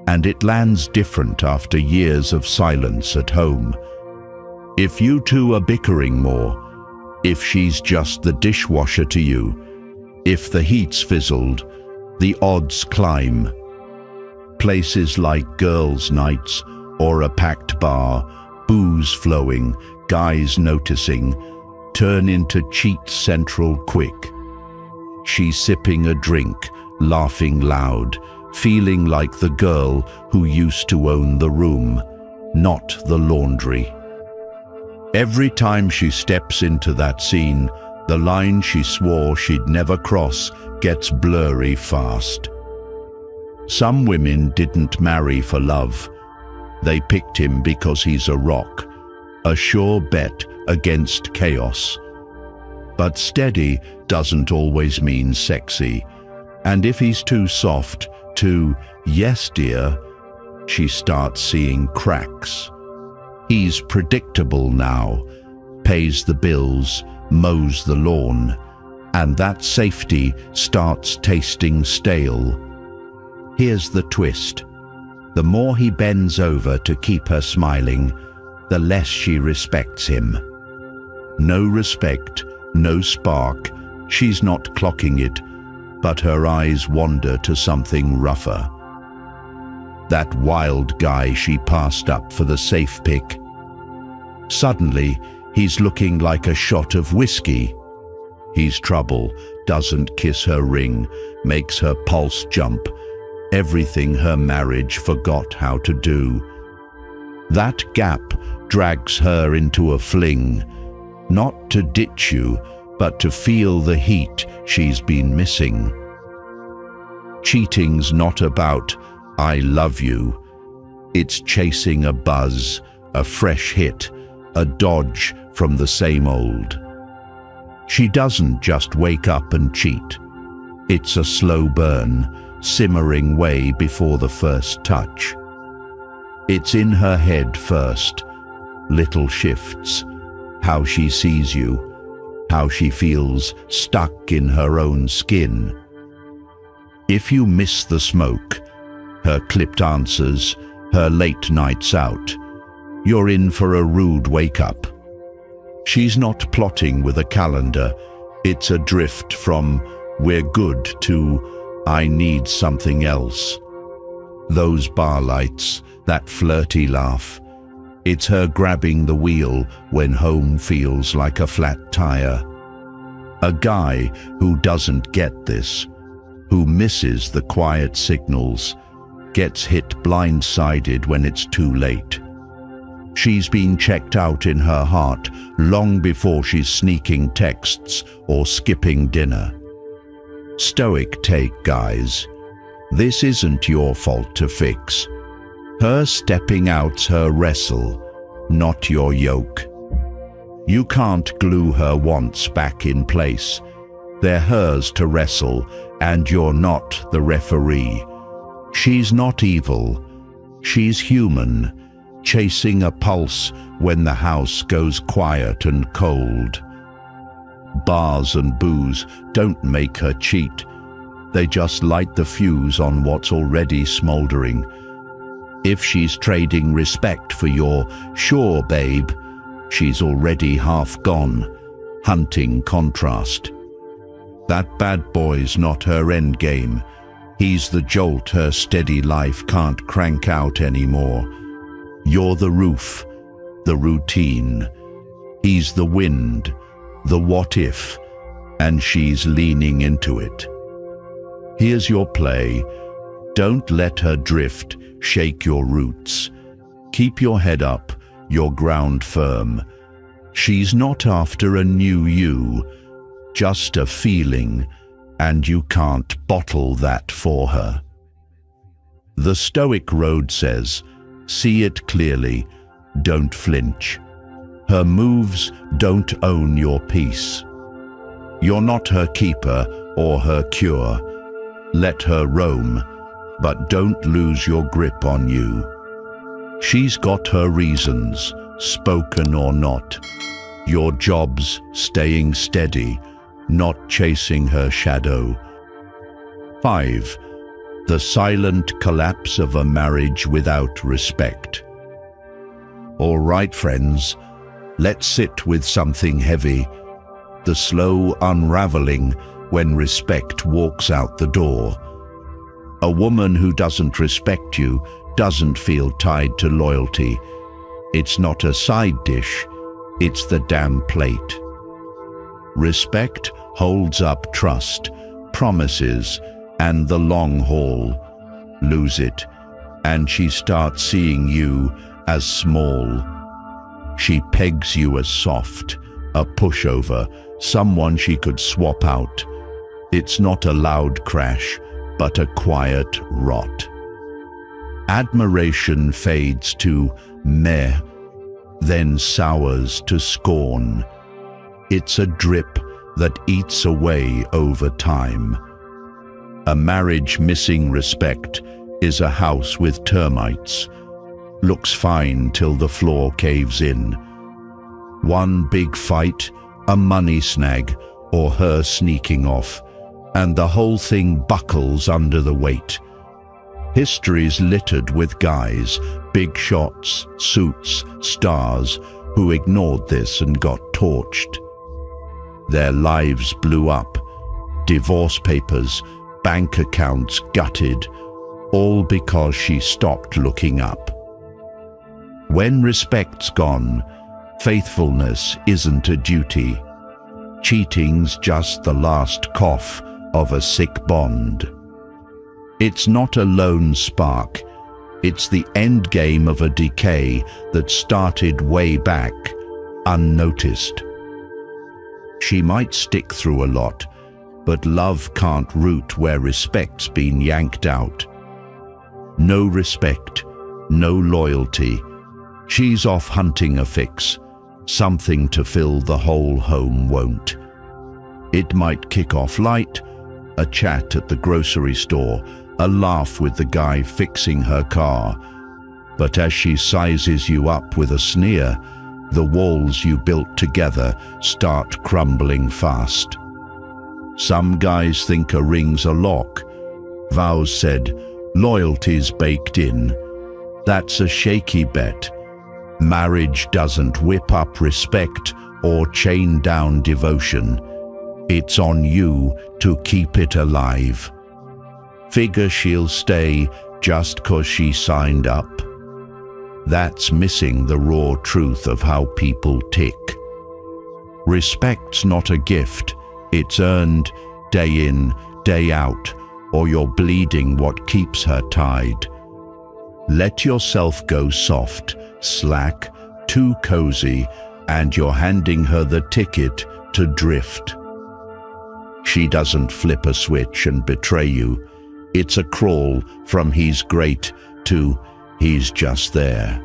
and it lands different after years of silence at home. If you two are bickering more, if she's just the dishwasher to you, if the heat's fizzled, the odds climb. Places like girls' nights or a packed bar, booze flowing, guys noticing, turn into cheat central quick. She's sipping a drink, laughing loud, feeling like the girl who used to own the room, not the laundry. Every time she steps into that scene, the line she swore she'd never cross gets blurry fast. Some women didn't marry for love. They picked him because he's a rock, a sure bet against chaos. But steady doesn't always mean sexy. And if he's too soft, too "yes, dear," she starts seeing cracks. He's predictable now, pays the bills, mows the lawn, and that safety starts tasting stale. Here's the twist. The more he bends over to keep her smiling, the less she respects him. No respect, no spark. She's not clocking it, but her eyes wander to something rougher. That wild guy she passed up for the safe pick. Suddenly, he's looking like a shot of whiskey. He's trouble, doesn't kiss her ring, makes her pulse jump. Everything her marriage forgot how to do. That gap drags her into a fling, not to ditch you, but to feel the heat she's been missing. Cheating's not about "I love you." It's chasing a buzz, a fresh hit, a dodge from the same old. She doesn't just wake up and cheat. It's a slow burn, simmering way before the first touch. It's in her head first, little shifts, how she sees you, how she feels stuck in her own skin. If you miss the smoke, her clipped answers, her late nights out, you're in for a rude wake-up. She's not plotting with a calendar, it's a drift from "we're good" to "I need something else." Those bar lights, that flirty laugh, it's her grabbing the wheel when home feels like a flat tire. A guy who doesn't get this, who misses the quiet signals, gets hit blindsided when it's too late. She's been checked out in her heart long before she's sneaking texts or skipping dinner. Stoic take, guys. This isn't your fault to fix. Her stepping out's her wrestle, not your yoke. You can't glue her wants back in place. They're hers to wrestle, and you're not the referee. She's not evil. She's human, chasing a pulse when the house goes quiet and cold. Bars and booze don't make her cheat. They just light the fuse on what's already smoldering. If she's trading respect for your "sure, babe," she's already half gone, hunting contrast. That bad boy's not her endgame. He's the jolt her steady life can't crank out anymore. You're the roof, the routine. He's the wind, the what if, and she's leaning into it. Here's your play. Don't let her drift, shake your roots. Keep your head up, your ground firm. She's not after a new you, just a feeling, and you can't bottle that for her. The Stoic road says, see it clearly, don't flinch. Her moves don't own your peace. You're not her keeper or her cure. Let her roam, but don't lose your grip on you. She's got her reasons, spoken or not. Your job's staying steady, not chasing her shadow. 5. The silent collapse of a marriage without respect. All right, friends, let's sit with something heavy. The slow unraveling when respect walks out the door. A woman who doesn't respect you doesn't feel tied to loyalty. It's not a side dish, it's the damn plate. Respect holds up trust, promises, and the long haul. Lose it, and she starts seeing you as small. She pegs you as soft, a pushover, someone she could swap out. It's not a loud crash, but a quiet rot. Admiration fades to meh, then sours to scorn. It's a drip that eats away over time. A marriage missing respect is a house with termites. Looks fine till the floor caves in. One big fight, a money snag, or her sneaking off, and the whole thing buckles under the weight. History's littered with guys, big shots, suits, stars, who ignored this and got torched. Their lives blew up, divorce papers, bank accounts gutted, all because she stopped looking up. When respect's gone, faithfulness isn't a duty. Cheating's just the last cough of a sick bond. It's not a lone spark, it's the end game of a decay that started way back, unnoticed. She might stick through a lot, but love can't root where respect's been yanked out. No respect, no loyalty. She's off hunting a fix, something to fill the whole home won't. It might kick off light, a chat at the grocery store, a laugh with the guy fixing her car. But as she sizes you up with a sneer, the walls you built together start crumbling fast. Some guys think a ring's a lock. Vows said, loyalty's baked in. That's a shaky bet. Marriage doesn't whip up respect or chain down devotion. It's on you to keep it alive. Figure she'll stay just 'cause she signed up. That's missing the raw truth of how people tick. Respect's not a gift. It's earned day in, day out, or you're bleeding what keeps her tied. Let yourself go soft, slack, too cozy, and you're handing her the ticket to drift. She doesn't flip a switch and betray you. It's a crawl from he's great to he's just there.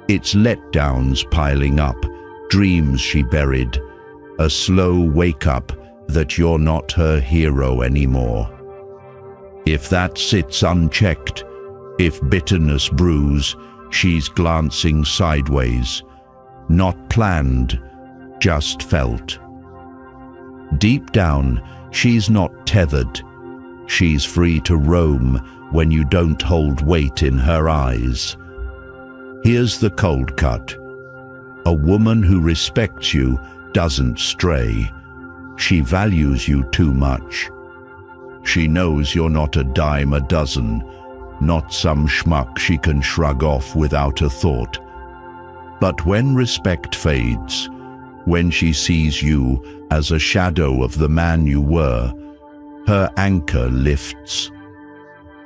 It's letdowns piling up, dreams she buried, a slow wake-up that you're not her hero anymore. If that sits unchecked, if bitterness brews, she's glancing sideways, not planned, just felt. Deep down, she's not tethered. She's free to roam when you don't hold weight in her eyes. Here's the cold cut. A woman who respects you doesn't stray. She values you too much. She knows you're not a dime a dozen, not some schmuck she can shrug off without a thought. But when respect fades, when she sees you as a shadow of the man you were, her anchor lifts.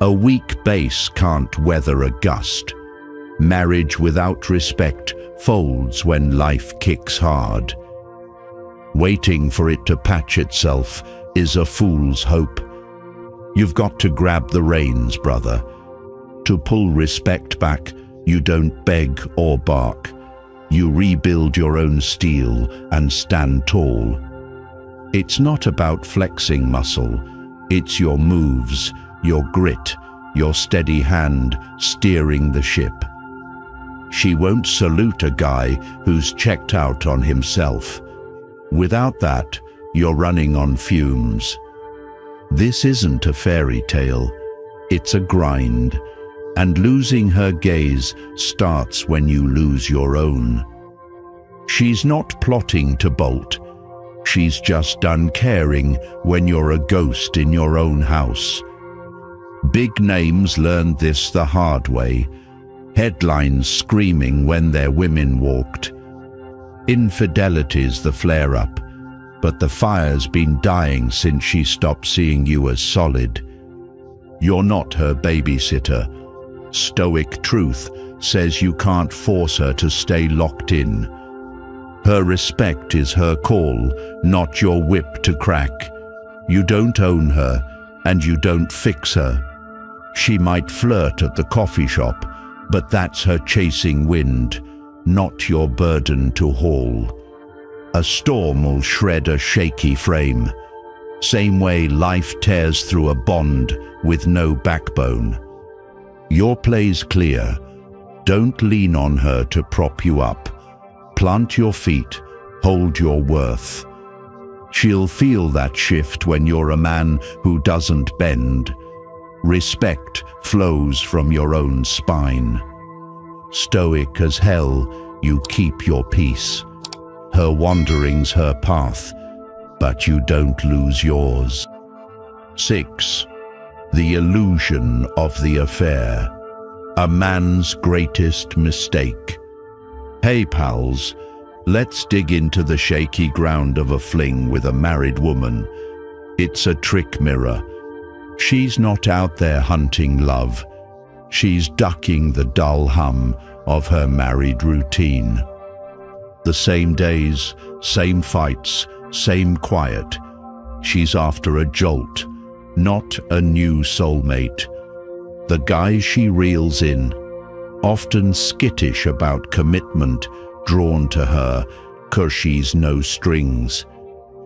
A weak base can't weather a gust. Marriage without respect folds when life kicks hard. Waiting for it to patch itself is a fool's hope. You've got to grab the reins, brother. To pull respect back, you don't beg or bark. You rebuild your own steel and stand tall. It's not about flexing muscle. It's your moves, your grit, your steady hand steering the ship. She won't salute a guy who's checked out on himself. Without that, you're running on fumes. This isn't a fairy tale. It's a grind. And losing her gaze starts when you lose your own. She's not plotting to bolt. She's just done caring when you're a ghost in your own house. Big names learned this the hard way. Headlines screaming when their women walked. Infidelity's the flare-up, but the fire's been dying since she stopped seeing you as solid. You're not her babysitter. Stoic truth says you can't force her to stay locked in. Her respect is her call, not your whip to crack. You don't own her, and you don't fix her. She might flirt at the coffee shop, but that's her chasing wind, not your burden to haul. A storm will shred a shaky frame, same way life tears through a bond with no backbone. Your play's clear. Don't lean on her to prop you up. Plant your feet, hold your worth. She'll feel that shift when you're a man who doesn't bend. Respect flows from your own spine. Stoic as hell, you keep your peace. Her wandering's her path, but you don't lose yours. 6. The illusion of the affair. A man's greatest mistake. Hey pals, let's dig into the shaky ground of a fling with a married woman. It's a trick mirror. She's not out there hunting love. She's ducking the dull hum of her married routine. The same days, same fights, same quiet. She's after a jolt, not a new soulmate. The guy she reels in, often skittish about commitment, drawn to her 'cause she's no strings.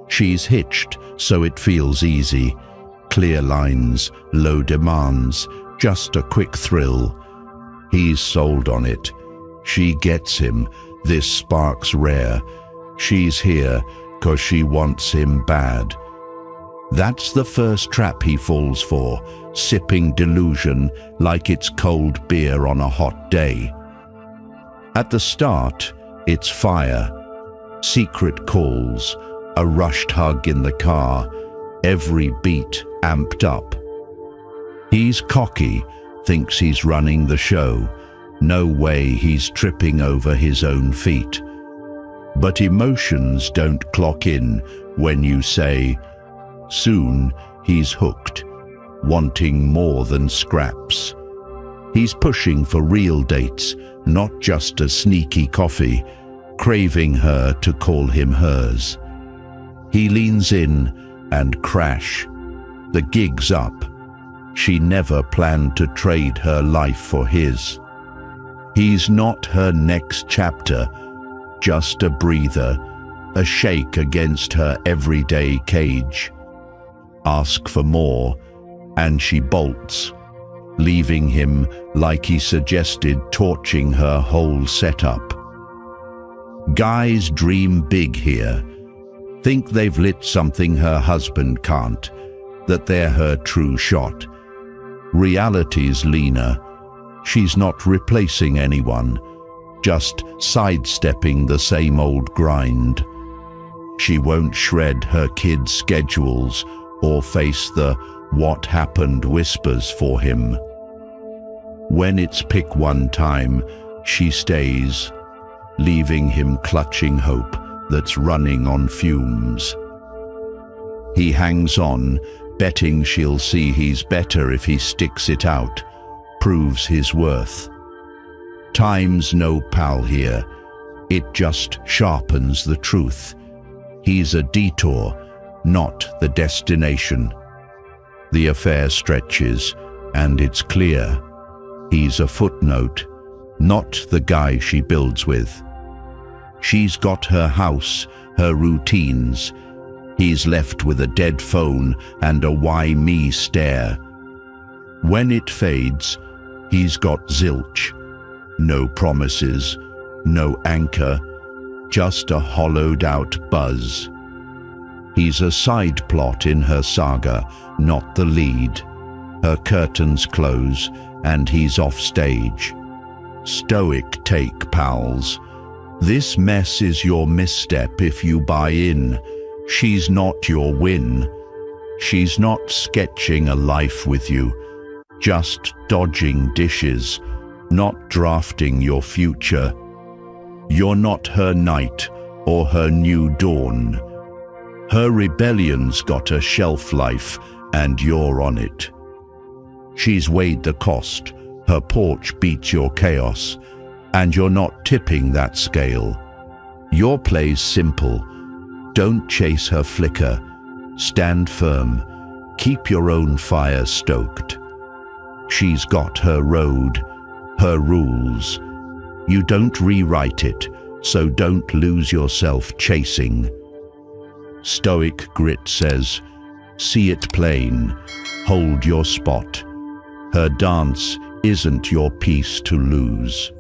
She's hitched so it feels easy. Clear lines, low demands, just a quick thrill. He's sold on it. She gets him, This spark's rare. She's here 'cause she wants him bad. That's the first trap he falls for, sipping delusion like it's cold beer on a hot day. At the start, it's fire, secret calls, a rushed hug in the car, every beat amped up. He's cocky, thinks he's running the show. No way he's tripping over his own feet. But emotions don't clock in when you say, soon he's hooked, wanting more than scraps. He's pushing for real dates, not just a sneaky coffee, craving her to call him hers. He leans in and crash. The gig's up. She never planned to trade her life for his. He's not her next chapter, just a breather, a shake against her everyday cage. Ask for more, and she bolts, leaving him like he suggested, torching her whole setup. Guys dream big here, think they've lit something her husband can't, that they're her true shot. Reality's leaner. She's not replacing anyone, just sidestepping the same old grind. She won't shred her kids' schedules or face the what happened whispers for him. When it's pick one time, she stays, leaving him clutching hope that's running on fumes. He hangs on, betting she'll see he's better if he sticks it out, proves his worth. Time's no pal here, it just sharpens the truth. He's a detour, not the destination. The affair stretches, and it's clear. He's a footnote, not the guy she builds with. She's got her house, her routines. He's left with a dead phone and a why me stare. When it fades, he's got zilch. No promises, no anchor, just a hollowed-out buzz. He's a side plot in her saga, not the lead. Her curtains close, and he's off stage. Stoic take, pals. This mess is your misstep if you buy in. She's not your win. She's not sketching a life with you, just dodging dishes, not drafting your future. You're not her night or her new dawn. Her rebellion's got a shelf life, and you're on it. She's weighed the cost. Her porch beats your chaos, and you're not tipping that scale. Your play's simple. Don't chase her flicker. Stand firm. Keep your own fire stoked. She's got her road, her rules. You don't rewrite it, so don't lose yourself chasing. Stoic grit says, see it plain, hold your spot. Her dance isn't your piece to lose.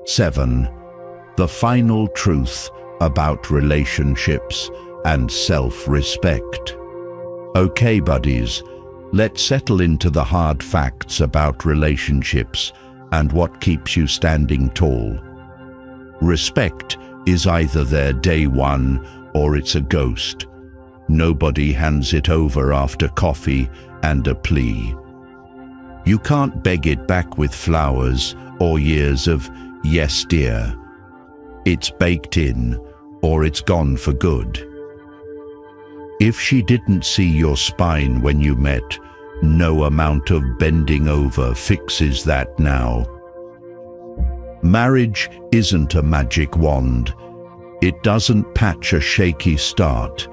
7. The final truth about relationships and self-respect. Okay, buddies, let's settle into the hard facts about relationships and what keeps you standing tall. Respect is either there day one or it's a ghost. Nobody hands it over after coffee and a plea. You can't beg it back with flowers or years of yes dear. It's baked in or it's gone for good. If she didn't see your spine when you met, no amount of bending over fixes that now. Marriage isn't a magic wand. It doesn't patch a shaky start.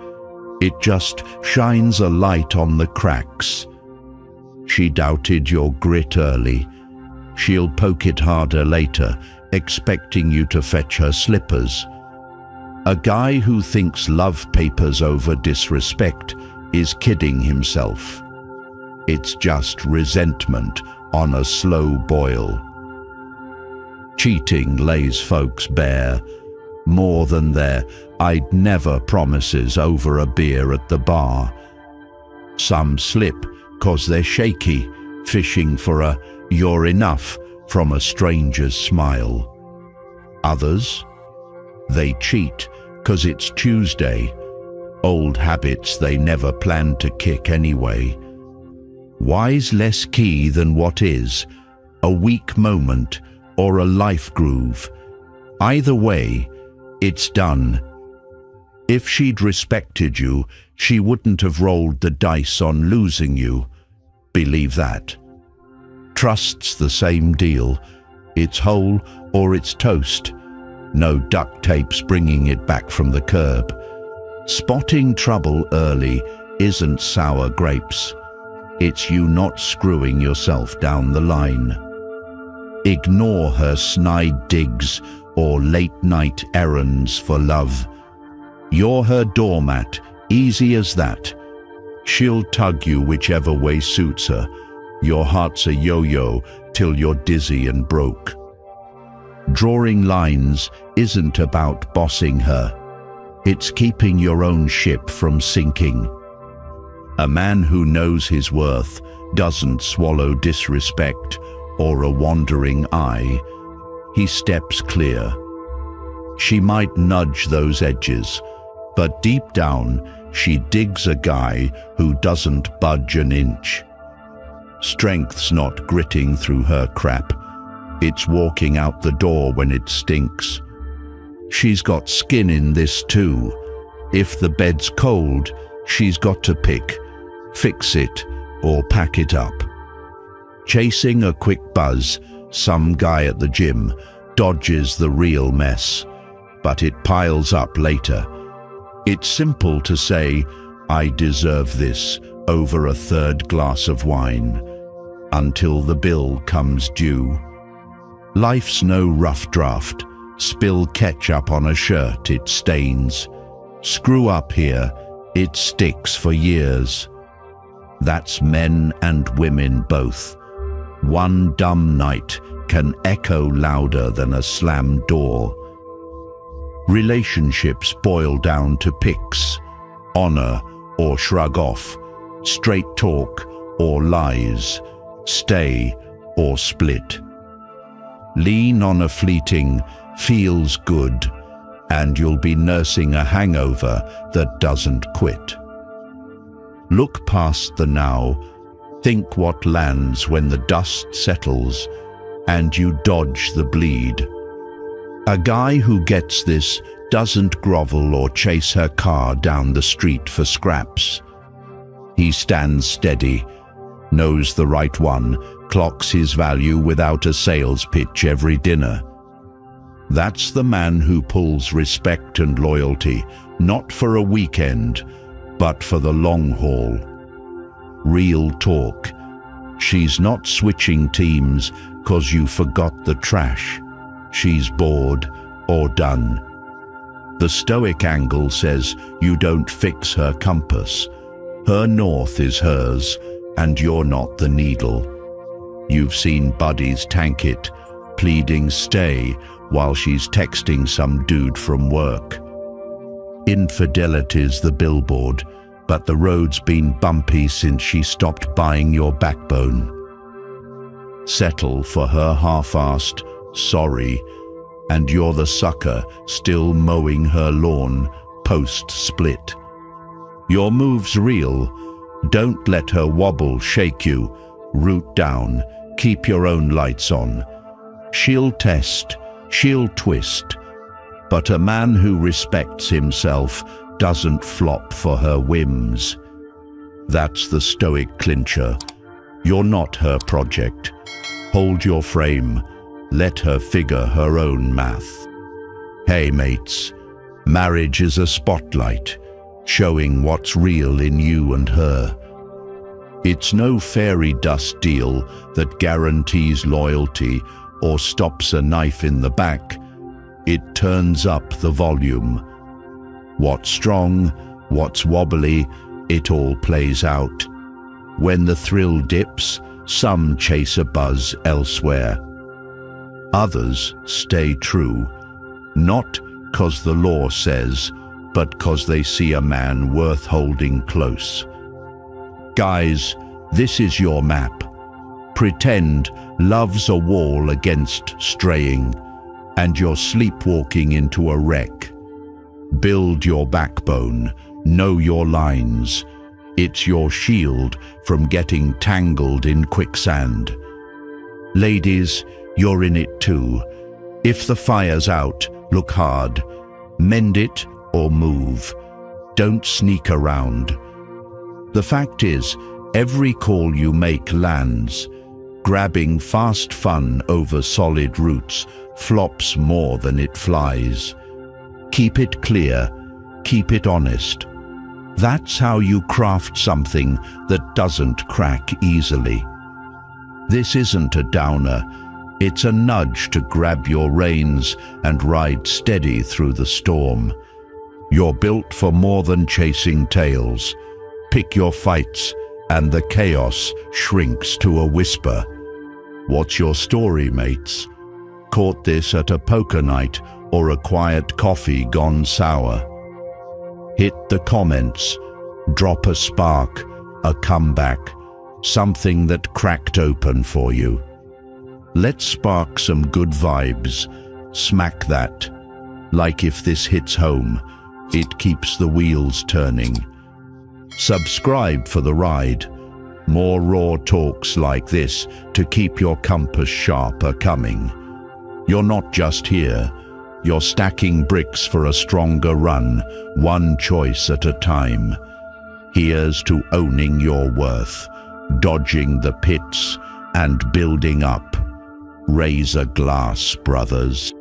It just shines a light on the cracks. She doubted your grit early. She'll poke it harder later, expecting you to fetch her slippers. A guy who thinks love papers over disrespect is kidding himself. It's just resentment on a slow boil. Cheating lays folks bare, more than their "I'd never" promises over a beer at the bar. Some slip 'cause they're shaky, fishing for a "you're enough" from a stranger's smile. Others, they cheat 'cause it's Tuesday, old habits they never planned to kick anyway. Why's less key than what is, a weak moment or a life groove? Either way, it's done. If she'd respected you, she wouldn't have rolled the dice on losing you. Believe that. Trust's the same deal. It's whole or it's toast. No duct tape's bringing it back from the curb. Spotting trouble early isn't sour grapes. It's you not screwing yourself down the line. Ignore her snide digs or late-night errands for love. You're her doormat, easy as that. She'll tug you whichever way suits her. Your heart's a yo-yo till you're dizzy and broke. Drawing lines isn't about bossing her. It's keeping your own ship from sinking. A man who knows his worth doesn't swallow disrespect or a wandering eye. He steps clear. She might nudge those edges, but deep down she digs a guy who doesn't budge an inch. Strength's not gritting through her crap. It's walking out the door when it stinks. She's got skin in this too. If the bed's cold, she's got to pick, fix it, or pack it up. Chasing a quick buzz, some guy at the gym dodges the real mess, but it piles up later. It's simple to say, "I deserve this," over a third glass of wine, until the bill comes due. Life's no rough draft. Spill ketchup on a shirt, it stains. Screw up here, it sticks for years. That's men and women both. One dumb night can echo louder than a slammed door. Relationships boil down to picks, honor or shrug off, straight talk or lies, stay or split. Lean on a fleeting "feels good," and you'll be nursing a hangover that doesn't quit. Look past the now, think what lands when the dust settles and you dodge the bleed. A guy who gets this doesn't grovel or chase her car down the street for scraps. He stands steady, knows the right one, clocks his value without a sales pitch every dinner. That's the man who pulls respect and loyalty, not for a weekend, but for the long haul. Real talk. She's not switching teams 'cause you forgot the trash. She's bored or done. The Stoic angle says you don't fix her compass. Her north is hers, and you're not the needle. You've seen buddies tank it, pleading stay while she's texting some dude from work. Infidelity's the billboard, but the road's been bumpy since she stopped buying your backbone. Settle for her half-assed "sorry," and you're the sucker still mowing her lawn post-split. Your move's real. Don't let her wobble shake you. Root down. Keep your own lights on. She'll test. She'll twist. But a man who respects himself doesn't flop for her whims. That's the Stoic clincher. You're not her project. Hold your frame. Let her figure her own math. Hey mates, marriage is a spotlight, showing what's real in you and her. It's no fairy dust deal that guarantees loyalty or stops a knife in the back. It turns up the volume. What's strong, what's wobbly, it all plays out. When the thrill dips, some chase a buzz elsewhere. Others stay true, not 'cause the law says, but 'cause they see a man worth holding close. Guys, this is your map. Pretend love's a wall against straying, and you're sleepwalking into a wreck. Build your backbone, know your lines. It's your shield from getting tangled in quicksand. Ladies, you're in it too. If the fire's out, look hard. Mend it or move. Don't sneak around. The fact is, every call you make lands. Grabbing fast fun over solid roots flops more than it flies. Keep it clear, keep it honest. That's how you craft something that doesn't crack easily. This isn't a downer. It's a nudge to grab your reins and ride steady through the storm. You're built for more than chasing tails. Pick your fights, and the chaos shrinks to a whisper. What's your story, mates? Caught this at a poker night or a quiet coffee gone sour? Hit the comments. Drop a spark, a comeback, something that cracked open for you. Let's spark some good vibes. Smack that. Like if this hits home, it keeps the wheels turning. Subscribe for the ride. More raw talks like this to keep your compass sharp are coming. You're not just here. You're stacking bricks for a stronger run, one choice at a time. Here's to owning your worth, dodging the pits and building up. Raise a glass, brothers.